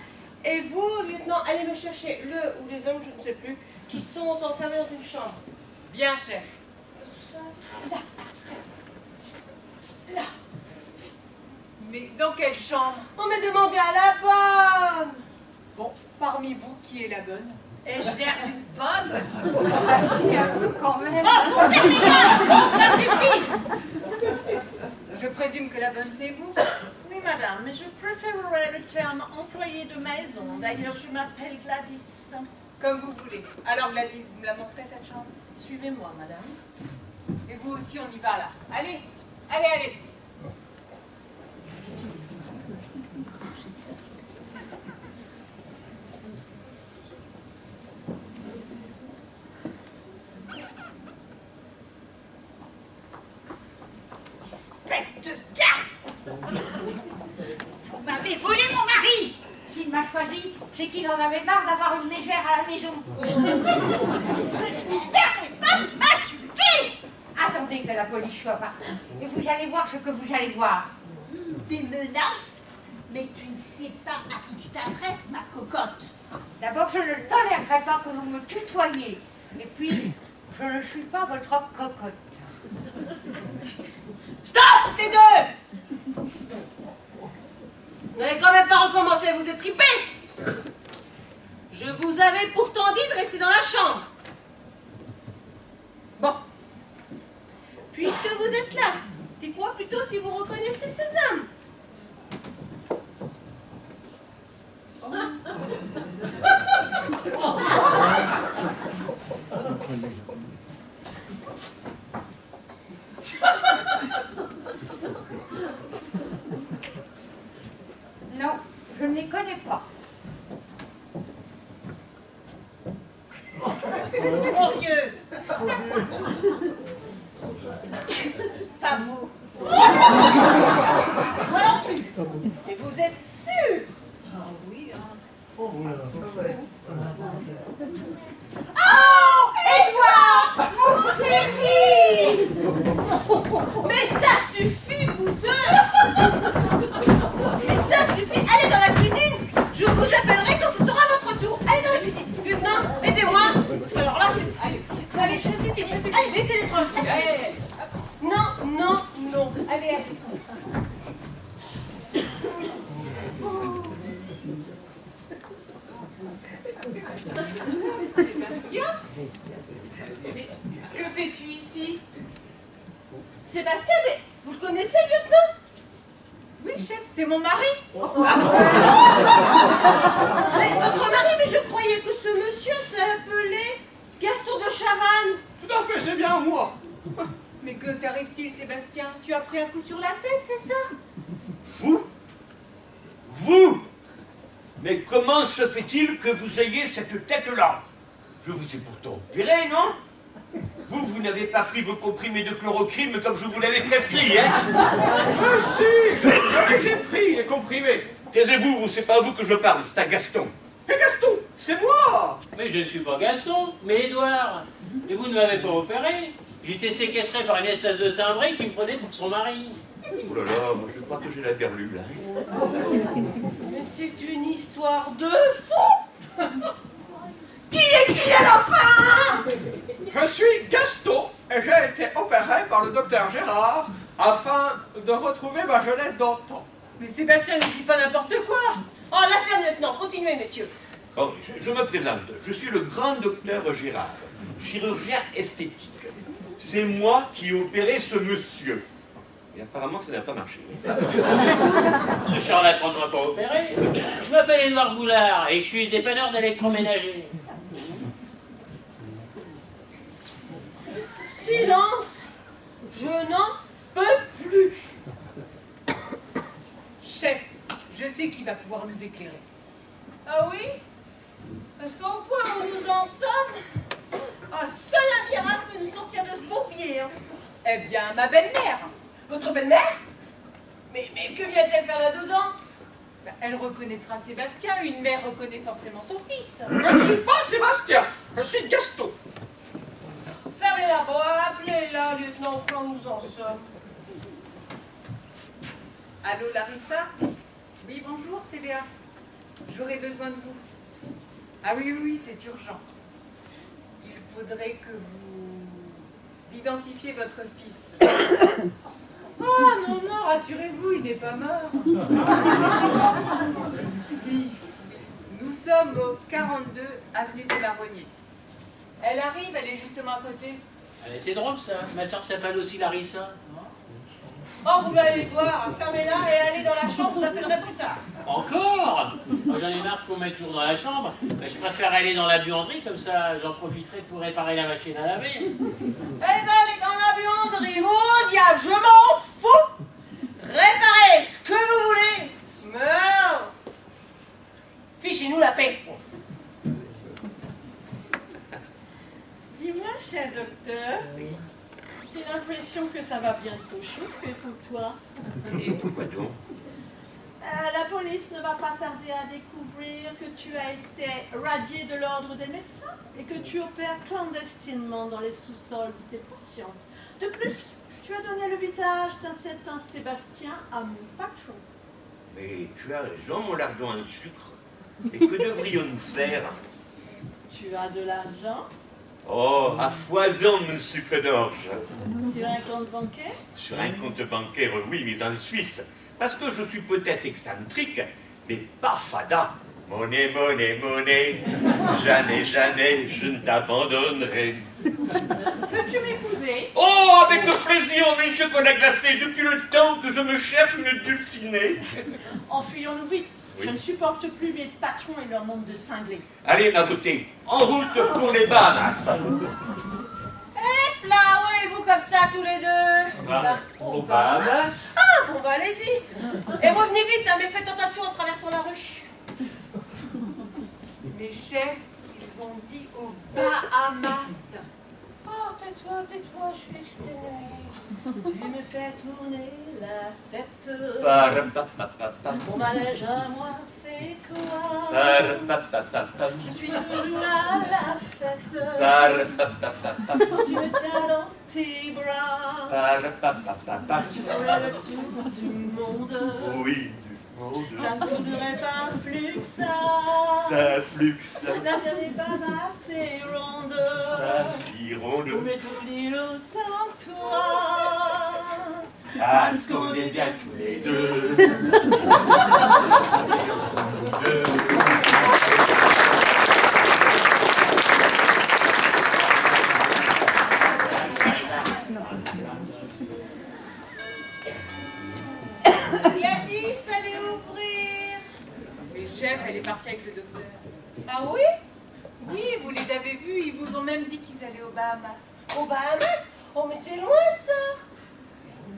Et vous, lieutenant, allez me chercher le ou les hommes, je ne sais plus, qui sont enfermés dans une chambre. Bien, chef. Le sous-sol? Là. Mais dans quelle chambre? On m'a demandé à la bonne. Bon, parmi vous, qui est la bonne? Ai-je l'air d'une bonne? Si, un peu quand même. Ça suffit. Je présume que la bonne, c'est vous? Oui, madame, mais je préférerais le terme employé de maison. D'ailleurs, je m'appelle Gladys. Comme vous voulez. Alors Gladys, vous me la montrez cette chambre? Suivez-moi, madame. Et vous aussi, on y va là. Allez, allez. espèce de garce. Vous m'avez volé mon mari. S'il m'a choisi, c'est qu'il en avait marre d'avoir une mégère à la maison. Je ne vous permets pas de m'insulter. Attendez que la police soit partie. Et vous allez voir ce que vous allez voir. Des menaces? Mais tu ne sais pas à qui tu t'adresses, ma cocotte. D'abord, je ne tolérerai pas que vous me tutoyiez. Et puis, je ne suis pas votre cocotte. Stop, les deux! Vous n'allez quand même pas recommencer à vous étriper. Je vous avais pourtant dit de rester dans la chambre. Bon, êtes là. Dites-moi plutôt si vous reconnaissez ces hommes. Non, je ne les connais pas. Trop vieux. Pas vous. Moi non plus. Mais vous êtes sûr? Ah oui, hein. Oh, Edouard, mon chéri! Mais ça suffit, vous deux! Mais ça suffit! Allez dans la cuisine! Je vous appellerai quand ce sera votre tour! Allez dans la cuisine! Lieutenant, aidez-moi! Parce que alors là, allez, ça suffit, ça suffit! Allez, laissez-les tranquilles! Allez. Non, non, non! Allez, allez! Sébastien? Que fais-tu ici? Sébastien, mais vous le connaissez, lieutenant? Oui, chef, c'est mon mari. Mais votre mari, mais je croyais que ce monsieur s'appelait Gaston de Chavannes. Tout à fait, c'est bien moi. Mais que t'arrive-t-il, Sébastien? Tu as pris un coup sur la tête, c'est ça? Vous? Vous? Mais comment se fait-il que vous ayez cette tête-là? Je vous ai pourtant opéré, non? Vous n'avez pas pris vos comprimés de chloroquine comme je vous l'avais prescrit, hein? Ah si, je les ai pris, les comprimés. Taisez-vous, c'est pas à vous que je parle, c'est à Gaston. Mais Gaston, c'est moi. Mais je ne suis pas Gaston, mais Édouard. Et vous ne m'avez pas opéré. J'étais séquestré par une espèce de timbré qui me prenait pour son mari. Oh là là, moi je crois que j'ai la berlue, là. Mais c'est une histoire de fou. Qui est qui à la fin? Je suis Gaston et j'ai été opéré par le docteur Gérard afin de retrouver ma jeunesse d'antan. Mais Sébastien ne dit pas n'importe quoi. Oh, la ferme, lieutenant, continuez, messieurs. Bon, je me présente, je suis le grand docteur Gérard, chirurgien esthétique. C'est moi qui ai opéré ce monsieur. Et apparemment, ça n'a pas marché. Ce charlatan ne m'a pas opéré. Je m'appelle Édouard Boulard et je suis dépanneur d'électroménager. Silence. Je n'en peux plus. Chef, je sais qui va pouvoir nous éclairer. Ah oui? Parce qu'au point où nous en sommes, seul un miracle peut nous sortir de ce bourbier. Hein. Eh bien, ma belle-mère. Votre belle-mère? Mais que vient-elle faire là-dedans? Bah, elle reconnaîtra Sébastien. Une mère reconnaît forcément son fils. Je ne suis pas Sébastien, je suis Gaston. Fermez la boîte, appelez-la, lieutenant, au point où nous en sommes. Allô, Larissa? Oui, bonjour, c'est Léa. J'aurais besoin de vous. Ah oui, oui, oui, c'est urgent. Il faudrait que vous identifiez votre fils. Oh non, non, rassurez-vous, il n'est pas mort. Oui. Nous sommes au 42 avenue des Marronniers. Elle arrive, elle est justement à côté. Allez, c'est drôle ça. Ma soeur s'appelle aussi Larissa. Oh, vous allez voir, fermez-la et allez dans la chambre, vous appellerez plus tard. Encore? Moi, j'en ai marre qu'on mette toujours dans la chambre. Mais je préfère aller dans la buanderie, comme ça j'en profiterai pour réparer la machine à laver. Eh ben, allez dans la buanderie, oh diable, je m'en fous. Réparez ce que vous voulez. Mais non. Fichez-nous la paix. Dis-moi, cher docteur, j'ai l'impression que ça va bientôt chauffer pour toi. Et pourquoi donc? La police ne va pas tarder à découvrir que tu as été radié de l'ordre des médecins et que tu opères clandestinement dans les sous-sols de tes patients. De plus, tu as donné le visage d'un certain Sébastien à mon patron. Mais tu as raison, mon lardon en sucre. Et que devrions-nous faire? Tu as de l'argent Oh, à foison, mon sucre d'orge. sur un compte bancaire? Sur un compte bancaire, oui, mais en Suisse. Parce que je suis peut-être excentrique, mais pas fada. Monnaie, monnaie, monnaie, jamais, jamais, je ne t'abandonnerai. Veux-tu m'épouser? Oh, avec plaisir, mes chocolats glacés, depuis le temps que je me cherche une dulcinée. Enfuyons-nous vite. Oui. Je ne supporte plus les patrons et leur monde de cinglés. Allez, ma beauté, en route pour les Bahamas. Hé, là, où allez-vous comme ça, tous les deux? Aux Bahamas? Ah, bon, bah allez-y. Et revenez vite, hein, mais faites attention en traversant la rue. Mais chef, ils ont dit aux Bahamas. Oh, tais-toi, je suis exténuée. Tu me fais tourner la tête. Parapapapapa. Mon manège à moi, c'est toi. Parapapapapa. Je suis toujours à la fête. Parapapapapa. Tu me tiens dans tes bras. Parapapapapa. Je ferai le tour du monde. Oui, du monde. Ça ne tournerait pas plus que ça. Ta plus que ça. La terre n'est pas assez ronde. Ta si ronde. Mais tout dit autant que toi. Parce qu'on est bien tous les deux. Gladys, allez ouvrir. Mais chef, elle est partie avec le docteur. Ah oui? Oui, vous les avez vus, ils vous ont même dit qu'ils allaient aux Bahamas. Aux Bahamas? Oh, mais c'est loin ça.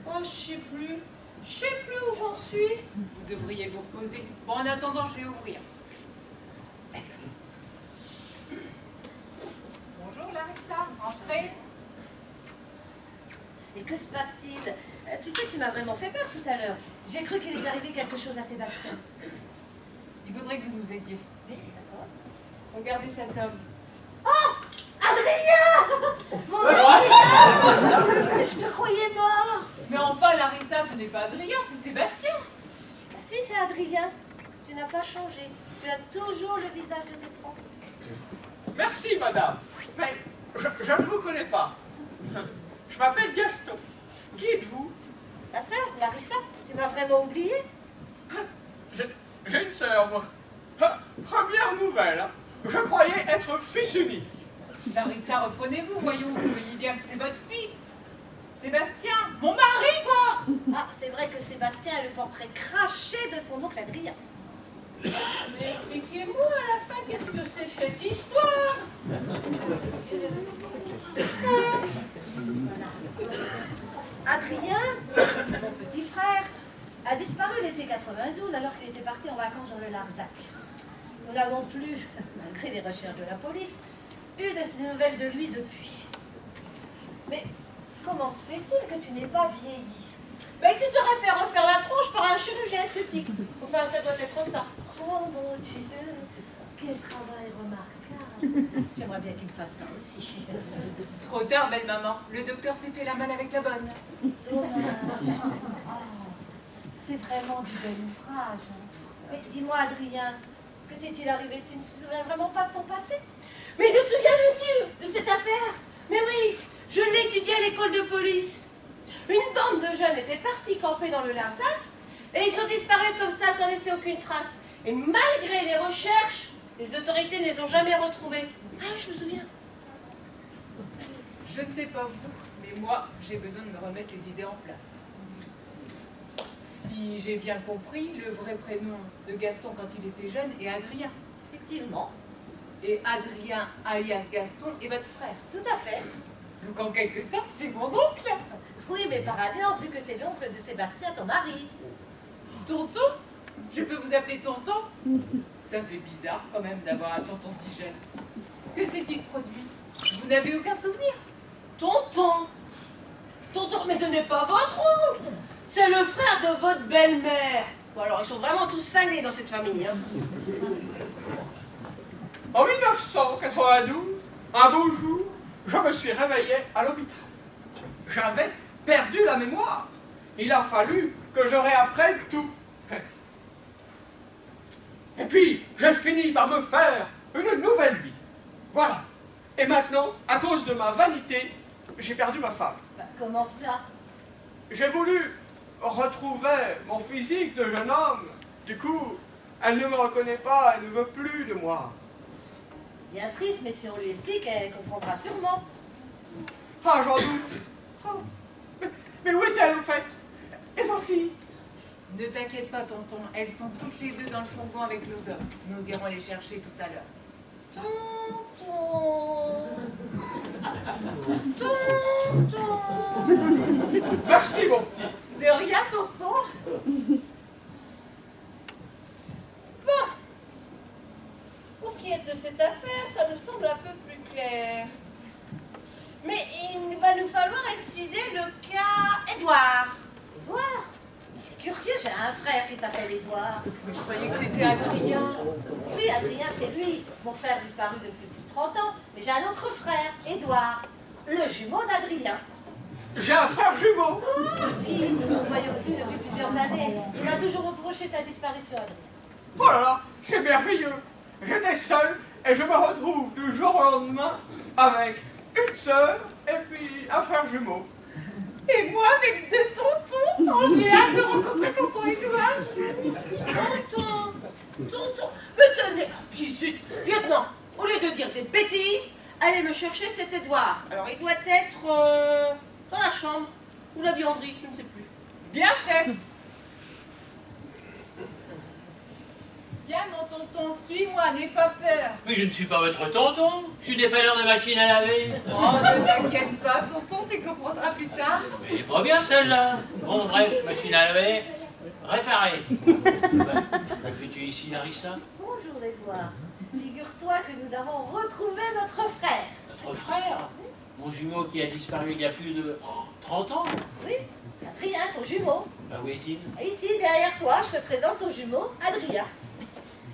Oh, je sais plus où j'en suis. Vous devriez vous reposer. Bon, en attendant, je vais ouvrir. Bonjour Larissa, entrez. Et que se passe-t-il? Tu sais, tu m'as vraiment fait peur tout à l'heure. J'ai cru qu'il est arrivé quelque chose à Sébastien. Il faudrait que vous nous aidiez. Oui, d'accord. Regardez cet homme. Oh, Adrien! Mon Adrien! Je te croyais mort. Mais enfin, Larissa, ce n'est pas Adrien, c'est Sébastien. Ah si, c'est Adrien. Tu n'as pas changé. Tu as toujours le visage de tes trente. Merci, madame. Mais je ne vous connais pas. Je m'appelle Gaston. Qui êtes-vous? Ta sœur, Larissa, tu m'as vraiment oublié? J'ai une sœur, moi. Ah, première nouvelle. Hein. Je croyais être fils unique. Larissa, reprenez-vous, voyons, vous voyez bien que c'est votre fils. Sébastien, mon mari, quoi. Ah, c'est vrai que Sébastien a le portrait craché de son oncle Adrien. Mais expliquez-moi à la fin, qu'est-ce que c'est que cette histoire? Adrien, mon petit frère, a disparu l'été 92 alors qu'il était parti en vacances dans le Larzac. Nous n'avons plus, malgré les recherches de la police, eu de nouvelles de lui depuis. Mais comment se fait-il que tu n'aies pas vieilli? Ben, il se serait fait refaire la tronche par un chirurgien esthétique. Enfin, ça doit être ça. Oh mon Dieu, quel travail remarquable. J'aimerais bien qu'il me fasse ça aussi. Trop tard, belle maman. Le docteur s'est fait la malle avec la bonne. Dommage. C'est vraiment du bel ouvrage. Mais dis-moi, Adrien, que t'est-il arrivé? Tu ne te souviens vraiment pas de ton passé? Mais je me souviens, monsieur, de cette affaire. Mais oui, je l'ai étudié à l'école de police. Une bande de jeunes était partie camper dans le Larzac et ils sont disparus comme ça sans laisser aucune trace. Et malgré les recherches, les autorités ne les ont jamais retrouvés. Ah oui, je me souviens. Je ne sais pas vous, mais moi, j'ai besoin de me remettre les idées en place. Si j'ai bien compris, le vrai prénom de Gaston quand il était jeune est Adrien. Effectivement. Et Adrien, alias Gaston, est votre frère. Tout à fait. Donc en quelque sorte, c'est mon oncle. Oui, mais par alliance, vu que c'est l'oncle de Sébastien, ton mari. Tonton? Je peux vous appeler tonton? Ça fait bizarre quand même d'avoir un tonton si jeune. Que s'est-il produit? Vous n'avez aucun souvenir? Tonton? Tonton, mais ce n'est pas votre oncle. C'est le frère de votre belle-mère. Bon, alors, ils sont vraiment tous cinglés dans cette famille. Hein. En 1992, un beau jour, je me suis réveillé à l'hôpital. J'avais perdu la mémoire. Il a fallu que je réapprenne tout. Et puis, j'ai fini par me faire une nouvelle vie. Voilà. Et maintenant, à cause de ma vanité, j'ai perdu ma femme. Bah, comment cela? J'ai voulu retrouver mon physique de jeune homme. Du coup, Elle ne me reconnaît pas, elle ne veut plus de moi. Bien triste, mais si on lui explique, elle comprendra sûrement. Ah, j'en doute. Oh. Mais où est-elle, au fait? Et ma fille? Ne t'inquiète pas, tonton, elles sont toutes les deux dans le fourgon avec Loza. Nous irons les chercher tout à l'heure. Tonton. Merci, mon petit. De rien, tonton. Bon. Pour ce qui est de cette affaire, ça nous semble un peu plus clair. Mais il va nous falloir élucider le cas Édouard. Édouard? C'est curieux, j'ai un frère qui s'appelle Édouard. Je croyais que c'était Adrien. Oui, Adrien, c'est lui. Mon frère disparu depuis plus de 30 ans. Mais j'ai un autre frère, Édouard, le jumeau d'Adrien. J'ai un frère jumeau. Oui, nous ne nous voyons plus depuis plusieurs années. Il m'a toujours reproché ta disparition, Adrien. Oh là là, c'est merveilleux. J'étais seul et je me retrouve du jour au lendemain avec une sœur et puis un frère jumeau. Et moi avec deux tontons. Oh, j'ai hâte de rencontrer tonton Édouard. Tonton, mais ce n'est... Oh, puis zut, lieutenant, au lieu de dire des bêtises, allez me chercher cet Édouard. Alors, il doit être dans la chambre ou la buanderie, je ne sais plus. Bien, chef. Viens, mon tonton, suis-moi, n'aie pas peur. Mais je ne suis pas votre tonton. Je suis dépanneur de machine à laver. Oh, ne t'inquiète pas, tonton, tu comprendras plus tard. Mais elle est pas bien celle-là. Bon, bref, machine à laver, réparée. Que fais-tu ici, Larissa? Bonjour, Édouard. Figure-toi que nous avons retrouvé notre frère. Notre frère? Mon jumeau qui a disparu il y a plus de 30 ans? Oui, Adrien, ton jumeau. Bah, où est-il? Ici, derrière toi, je te présente ton jumeau, Adrien.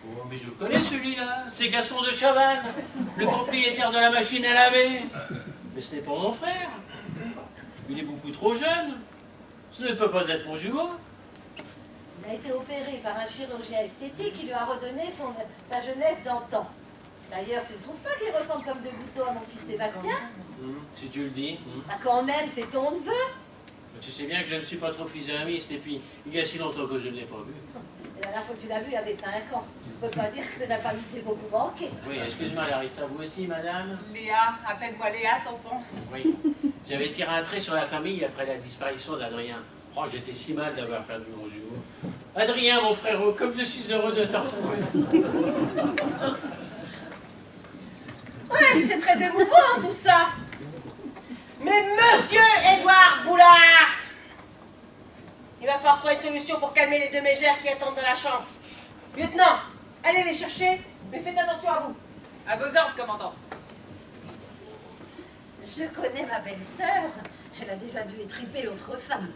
Oh, mais je connais celui-là. C'est Gaston de Chavannes, le propriétaire de la machine à laver. Mais ce n'est pas mon frère. Il est beaucoup trop jeune. Ce ne peut pas être mon jumeau. Il a été opéré par un chirurgien esthétique qui lui a redonné sa jeunesse d'antan. D'ailleurs, tu ne trouves pas qu'il ressemble comme deux gouttes à mon fils Sébastien? Si tu le dis. Bah quand même, c'est ton neveu. Tu sais bien que je ne suis pas trop physionomiste et puis il y a si longtemps que je ne l'ai pas vu. La dernière fois que tu l'as vu, il avait 5 ans. Je ne peux pas dire que la famille t'ait beaucoup manqué. Oui, excuse-moi Larissa, vous aussi madame? Léa, appelle-moi Léa, tonton. Oui. J'avais tiré un trait sur la famille après la disparition d'Adrien. Oh, j'étais si mal d'avoir perdu mon jumeau. Adrien, mon frérot, comme je suis heureux de te retrouver. Ouais, c'est très émouvant tout ça. Mais monsieur Édouard Boulard, il va falloir trouver une solution pour calmer les deux mégères qui attendent dans la chambre. Lieutenant, allez les chercher, mais faites attention à vous. À vos ordres, commandant. Je connais ma belle-sœur, elle a déjà dû étriper l'autre femme.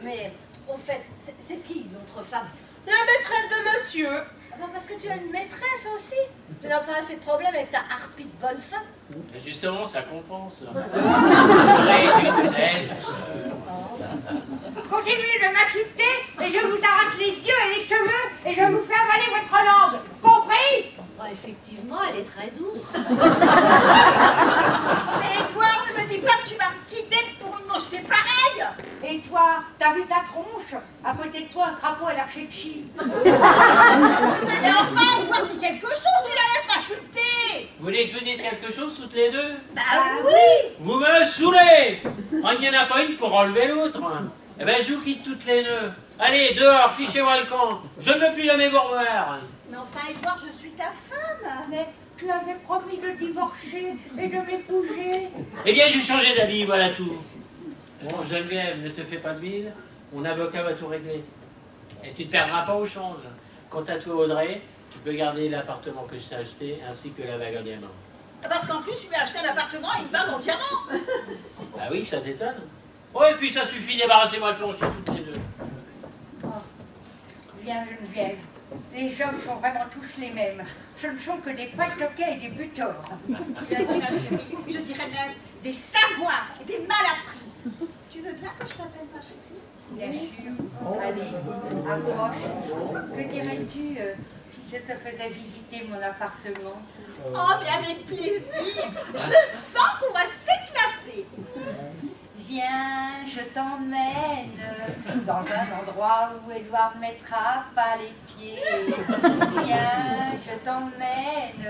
Mais, au fait, c'est qui l'autre femme? La maîtresse de monsieur. Ah ben parce que tu as une maîtresse aussi. Tu n'as pas assez de problèmes avec ta harpie de bonne femme. Et justement, ça compense. Une telle douceur. Continuez de m'insulter et je vous arrache les yeux et les cheveux et je vous fais avaler votre langue. Compris? Bah, effectivement, elle est très douce. Mais Édouard, ne me dis pas que tu vas me quitter pour une mocheté pareille. Et toi, t'as vu ta tronche? À côté de toi, un crapaud à l'air chéchi. Mais enfin, Édouard, dis quelque chose, tu la laisses m'insulter. Vous voulez que je vous dise quelque chose toutes les deux? Bah oui. Vous me saoulez! Il n'y en a pas une pour enlever l'autre. Eh ben, je vous quitte toutes les deux. Allez, dehors, fichez-moi le camp. Je ne veux plus jamais vous revoir. Mais enfin, Édouard, je suis ta femme. Mais tu avais promis de divorcer et de m'épouser. Eh bien, j'ai changé d'avis, voilà tout. Bon, Geneviève, ne te fais pas de bile. Mon avocat va tout régler. Et tu ne te perdras pas au change. Quant à toi, Audrey, tu peux garder l'appartement que je t'ai acheté, ainsi que la bague en diamant. Parce qu'en plus, tu vas acheter un appartement et une bague en diamant. Ah oui, ça t'étonne? Oh, et puis ça suffit, débarrassez-moi le plancher toutes les deux. Oh. Bien, Geneviève. Les hommes sont vraiment tous les mêmes. Ce ne sont que des patoquets et des butors. Bien dit, ma chérie. Je dirais même des sagouins et des malappris. Tu veux bien que je t'appelle ma chérie? Bien sûr. Allez, approche. Que dirais-tu si je te faisais visiter mon appartement? Oh, mais avec plaisir. Je sens qu'on va s'éclater. Viens, je t'emmène dans un endroit où Édouard ne mettra pas les pieds. Viens, je t'emmène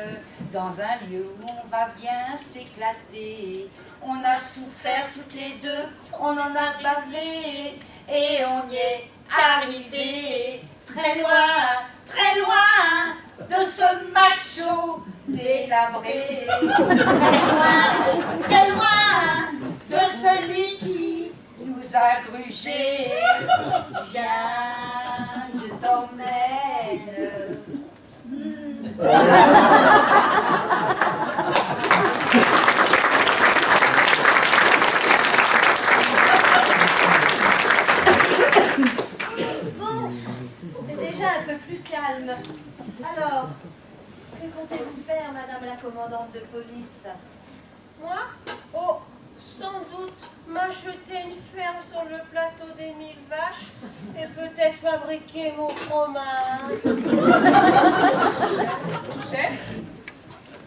dans un lieu où on va bien s'éclater. On a souffert toutes les deux, on en a bavé et on y est arrivé. Très loin de ce macho délabré. Très loin de celui qui nous a grugés. Viens, je t'emmène. Bon, c'est déjà un peu plus calme. Alors, que comptez-vous faire, madame la commandante de police? Moi? Oh, sans doute m'acheter une ferme sur le plateau des 1000 vaches et peut-être fabriquer mon fromage. Chef,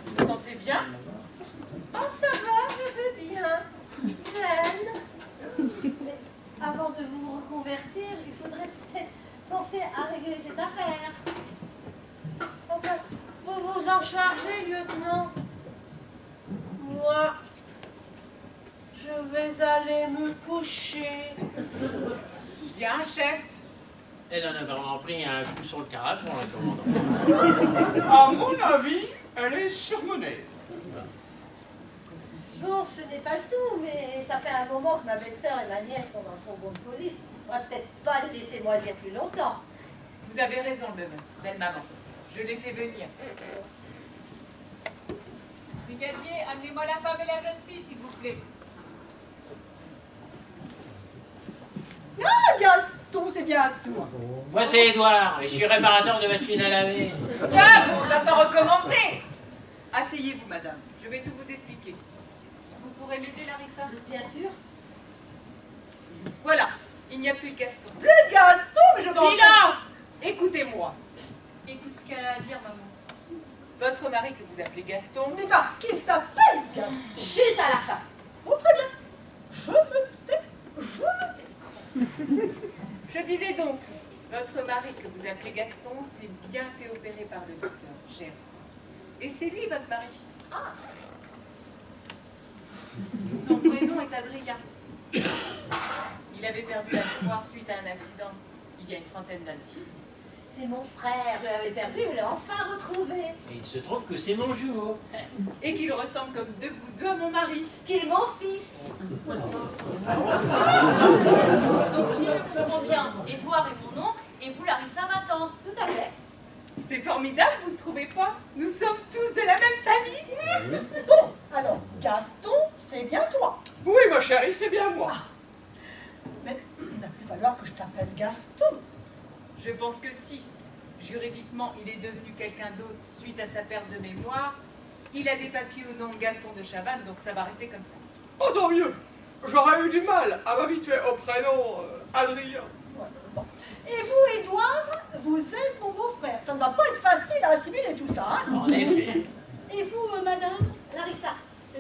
vous vous sentez bien? Oh, ça va, je vais bien. Zen. Mais avant de vous reconvertir, il faudrait peut-être penser à régler cette affaire. Oh, ben, vous vous en chargez, lieutenant. Moi, je vais aller me coucher. Bien, chef. Elle en a vraiment pris un coup sur le carafon, la commandante. À mon avis, elle est surmenée. Bon, ce n'est pas le tout, mais ça fait un moment que ma belle-sœur et ma nièce sont dans le fourgon de police. On va peut-être pas les laisser moisir plus longtemps. Vous avez raison, belle maman. Je l'ai fait venir. Brigadier, amenez-moi la femme et la jeune fille, s'il vous plaît. Ah, Gaston, c'est bien toi. Moi, c'est Édouard, et je suis réparateur de machines à laver. Stop, on va pas recommencer. Asseyez-vous, madame. Je vais tout vous expliquer. Vous pourrez m'aider, Larissa? Bien sûr. Voilà, il n'y a plus de Gaston. Le Gaston, mais je m'en... Silence! Écoutez-moi. Écoute ce qu'elle a à dire, maman. Votre mari que vous appelez Gaston... Mais parce qu'il s'appelle Gaston. Chut à la fin. Oh, très bien. Je me tais. Je disais donc, votre mari que vous appelez Gaston s'est bien fait opérer par le docteur Gérard. Et c'est lui votre mari. Ah. Son vrai nom est Adrien. Il avait perdu la mémoire suite à un accident il y a une trentaine d'années. C'est mon frère, je l'avais perdu, je l'ai enfin retrouvé. Et il se trouve que c'est mon jumeau. Et qu'il ressemble comme deux gouttes d'eau à mon mari. Qui est mon fils. Donc si je comprends bien, Édouard est mon oncle et vous, Larissa, ma tante. Tout à fait. C'est formidable, vous ne trouvez pas? Nous sommes tous de la même famille. Bon, alors, Gaston, c'est bien toi. Oui, ma chérie, c'est bien moi. Mais il va plus falloir que je t'appelle Gaston. Je pense que si, juridiquement, il est devenu quelqu'un d'autre suite à sa perte de mémoire, il a des papiers au nom de Gaston de Chavannes, donc ça va rester comme ça. Oh, tant mieux. J'aurais eu du mal à m'habituer au prénom Adrien. Ouais, bon. Et vous, Édouard, vous êtes mon beau-frère. Ça ne va pas être facile à assimiler tout ça. Hein? En effet. Et vous, madame? Larissa.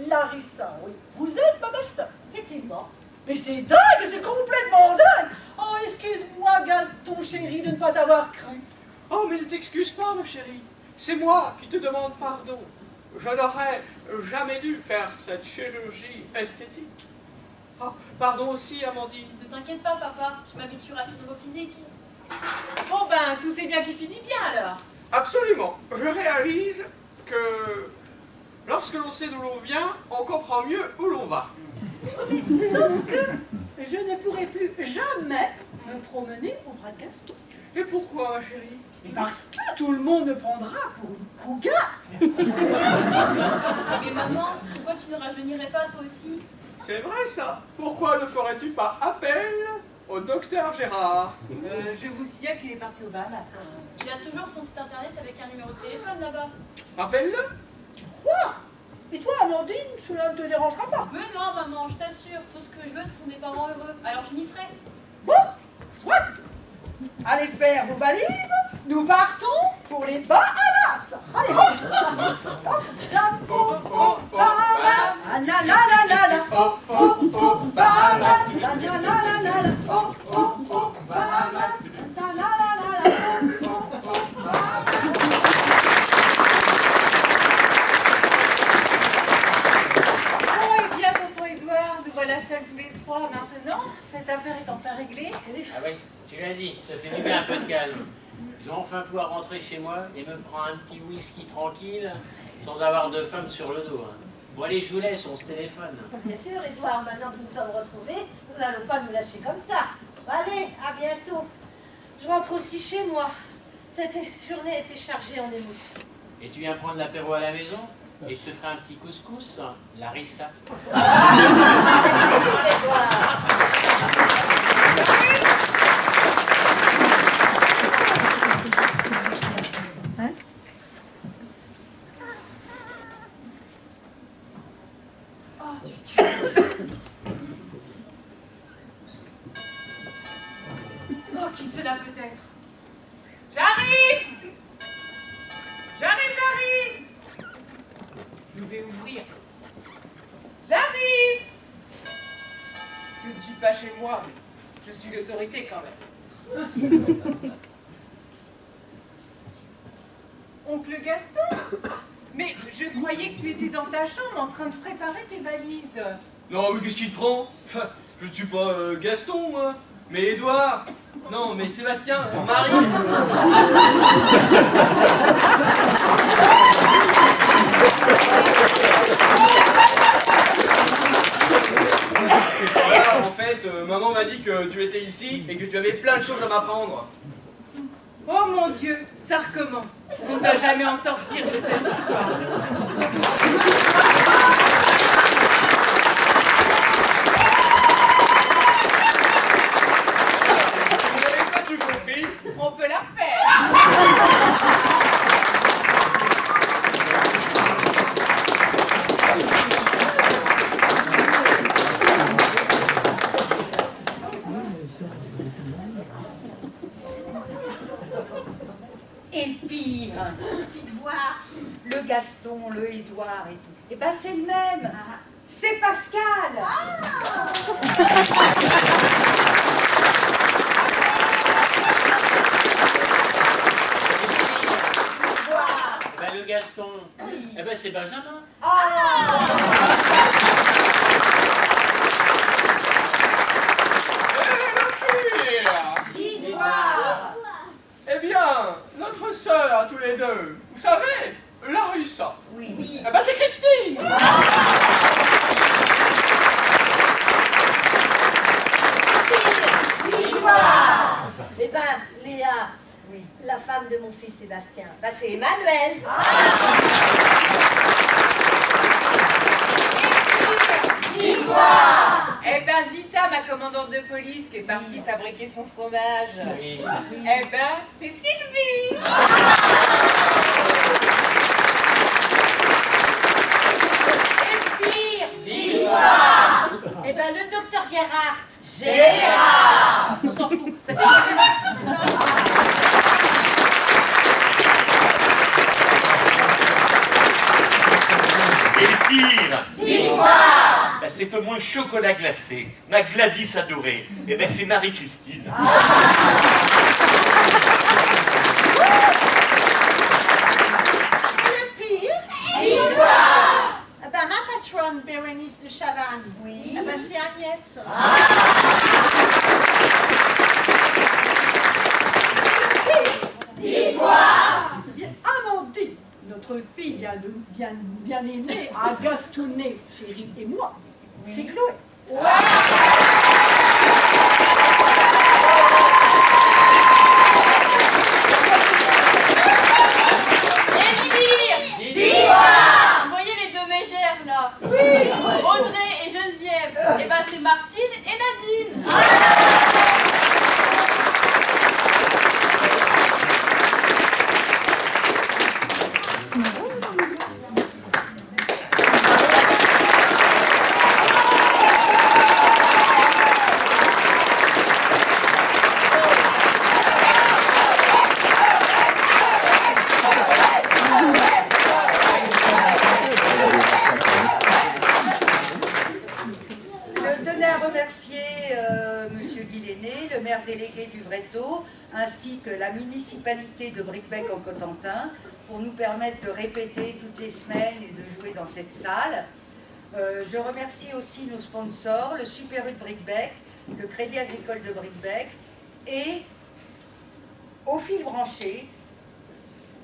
Larissa, oui. Vous êtes ma belle-sœur. Effectivement. Mais c'est dingue, c'est complètement dingue. Oh, excuse-moi, Gaston, chéri, de ne pas t'avoir cru. Oh, mais ne t'excuse pas, ma chérie. C'est moi qui te demande pardon. Je n'aurais jamais dû faire cette chirurgie esthétique. Oh, pardon aussi, Amandine. Ne t'inquiète pas, papa, je m'habituerai à ton nouveau physique. Bon ben, tout est bien qui finit bien alors. Absolument. Je réalise que lorsque l'on sait d'où l'on vient, on comprend mieux où l'on va. Sauf que je ne pourrai plus jamais me promener au bras de Gaston. Et pourquoi, ma chérie? Et parce que tout le monde me prendra pour une cougar. Mais maman, pourquoi tu ne rajeunirais pas toi aussi? C'est vrai ça. Pourquoi ne ferais-tu pas appel au docteur Gérard? Je vous signale qu'il est parti aux Bahamas. Il a toujours son site internet avec un numéro de téléphone là-bas. Appelle-le. Tu crois? Et toi, Amandine, cela ne te dérangera pas. Mais non, maman, je t'assure, tout ce que je veux, ce sont des parents heureux. Alors je m'y ferai. Bon, soit. Allez faire vos valises, nous partons pour les Bahamas. Allez, hop. Hop, Bahamas. Ah, la la la la la. Oh, oh, oh, Bahamas. La Oh, oh, oh, Bahamas. Oh, oh, Bahamas. Oh, eh bien, tonton Édouard, nous voilà seuls tous les trois maintenant. Cette affaire est enfin réglée. Ah oui, tu l'as dit, ça fait du bien un peu de calme. Je vais enfin pouvoir rentrer chez moi et me prendre un petit whisky tranquille, sans avoir de femme sur le dos. Hein. Bon allez, je vous laisse, on se téléphone. Bien sûr, Édouard, maintenant que nous sommes retrouvés, nous n'allons pas nous lâcher comme ça. Allez, à bientôt. Je rentre aussi chez moi. Cette journée a été chargée en émotions. Et tu viens prendre l'apéro à la maison? Et je te ferai un petit couscous, Larissa. Oh, qui cela peut être? J'arrive! J'arrive! Je vais ouvrir. J'arrive! Je ne suis pas chez moi, mais je suis l'autorité quand même. Oncle Gaston? Mais je croyais que tu étais dans ta chambre en train de préparer tes valises. Non, mais qu'est-ce qui te prend? Enfin, je ne suis pas Gaston, moi. Mais Édouard. Non, mais Sébastien, mon mari. Voilà, en fait, maman m'a dit que tu étais ici et que tu avais plein de choses à m'apprendre. Oh mon Dieu, ça recommence. On ne va jamais en sortir de cette histoire. Vous n'avez pas tout compris? On peut la faire. Et le pire, dites voir, le Gaston, le Édouard et tout, eh ben c'est le même. C'est Pascal. Eh ben, le Gaston, eh ben, c'est Benjamin. Eh bien, notre sœur, à tous les deux, vous savez, Larissa. Oui. Eh ben, c'est Christine. Eh ben, Léa, Oui. la femme de mon fils Sébastien, bah, c'est Emmanuel. Eh ben Zita, ma commandante de police, qui est partie fabriquer son fromage. Oui. Eh ben, c'est Sylvie. Et pire. Eh ben, le docteur Gerhardt. On s'en fout. Parce que je Et le pire, ben, c'est que mon chocolat glacé, ma Gladys adorée, eh ben c'est Marie-Christine. Le pire? Ah ben, ma patronne, Bérénice de Chavannes. Oui. Ah ben, c'est Agnès. bien inventé. Notre fille bien est née à Gastonnet, chérie, et moi. C'est Chloé. Et pire. Vous voyez les deux mégères là? Oui. Audrey et Geneviève. Et ben c'est Martine et Nadine. Je tenais à remercier Monsieur Guiléné, le maire délégué du Vréto, ainsi que la municipalité de Bricbec en Cotentin, pour nous permettre de répéter toutes les semaines et de jouer dans cette salle. Je remercie aussi nos sponsors, le Super U de Bricbec, le Crédit Agricole de Bricbec, et au fil branché,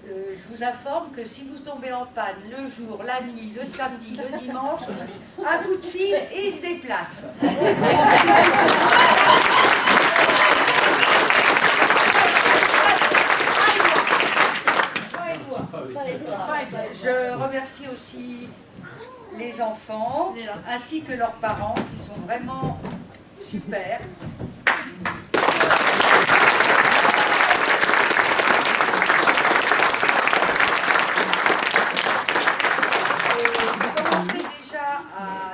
je vous informe que si vous tombez en panne le jour, la nuit, le samedi, le dimanche, un coup de fil et il se déplace. Je remercie aussi les enfants ainsi que leurs parents qui sont vraiment super.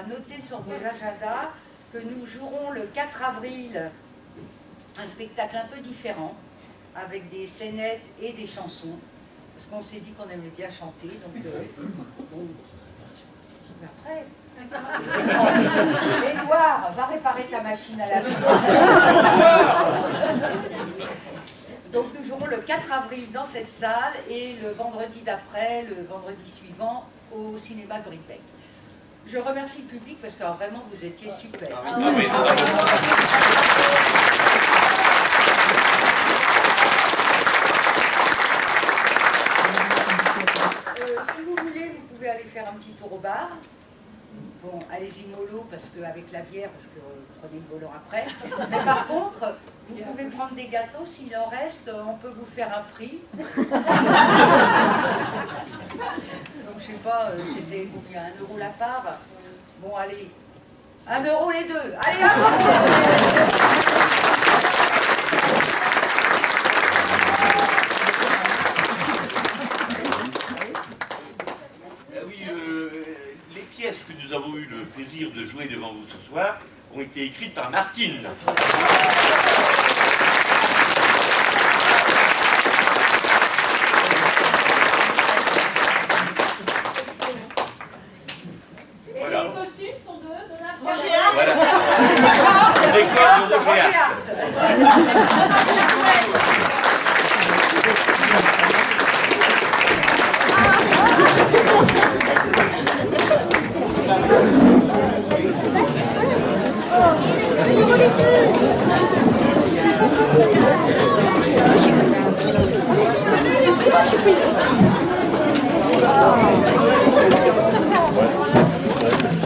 Notez sur vos agendas que nous jouerons le 4 avril un spectacle un peu différent avec des scénettes et des chansons parce qu'on s'est dit qu'on aimait bien chanter donc bon. Après Édouard, va réparer ta machine à laver. Donc nous jouerons le 4 avril dans cette salle et le vendredi d'après, le vendredi suivant au cinéma de Bricbec. Je remercie le public parce que vraiment vous étiez super. Si vous voulez, vous pouvez aller faire un petit tour au bar. Bon, allez-y mollo parce qu'avec la bière, parce que vous prenez le volant après. Mais par contre, vous pouvez prendre des gâteaux, s'il en reste, on peut vous faire un prix. Donc je sais pas, c'était combien, 1 € la part. Bon allez, 1 € les deux. Allez hop. Oui, les pièces que nous avons eu le plaisir de jouer devant vous ce soir ont été écrites par Martine. Roger Hart. Voilà. Décor de Roger Hart.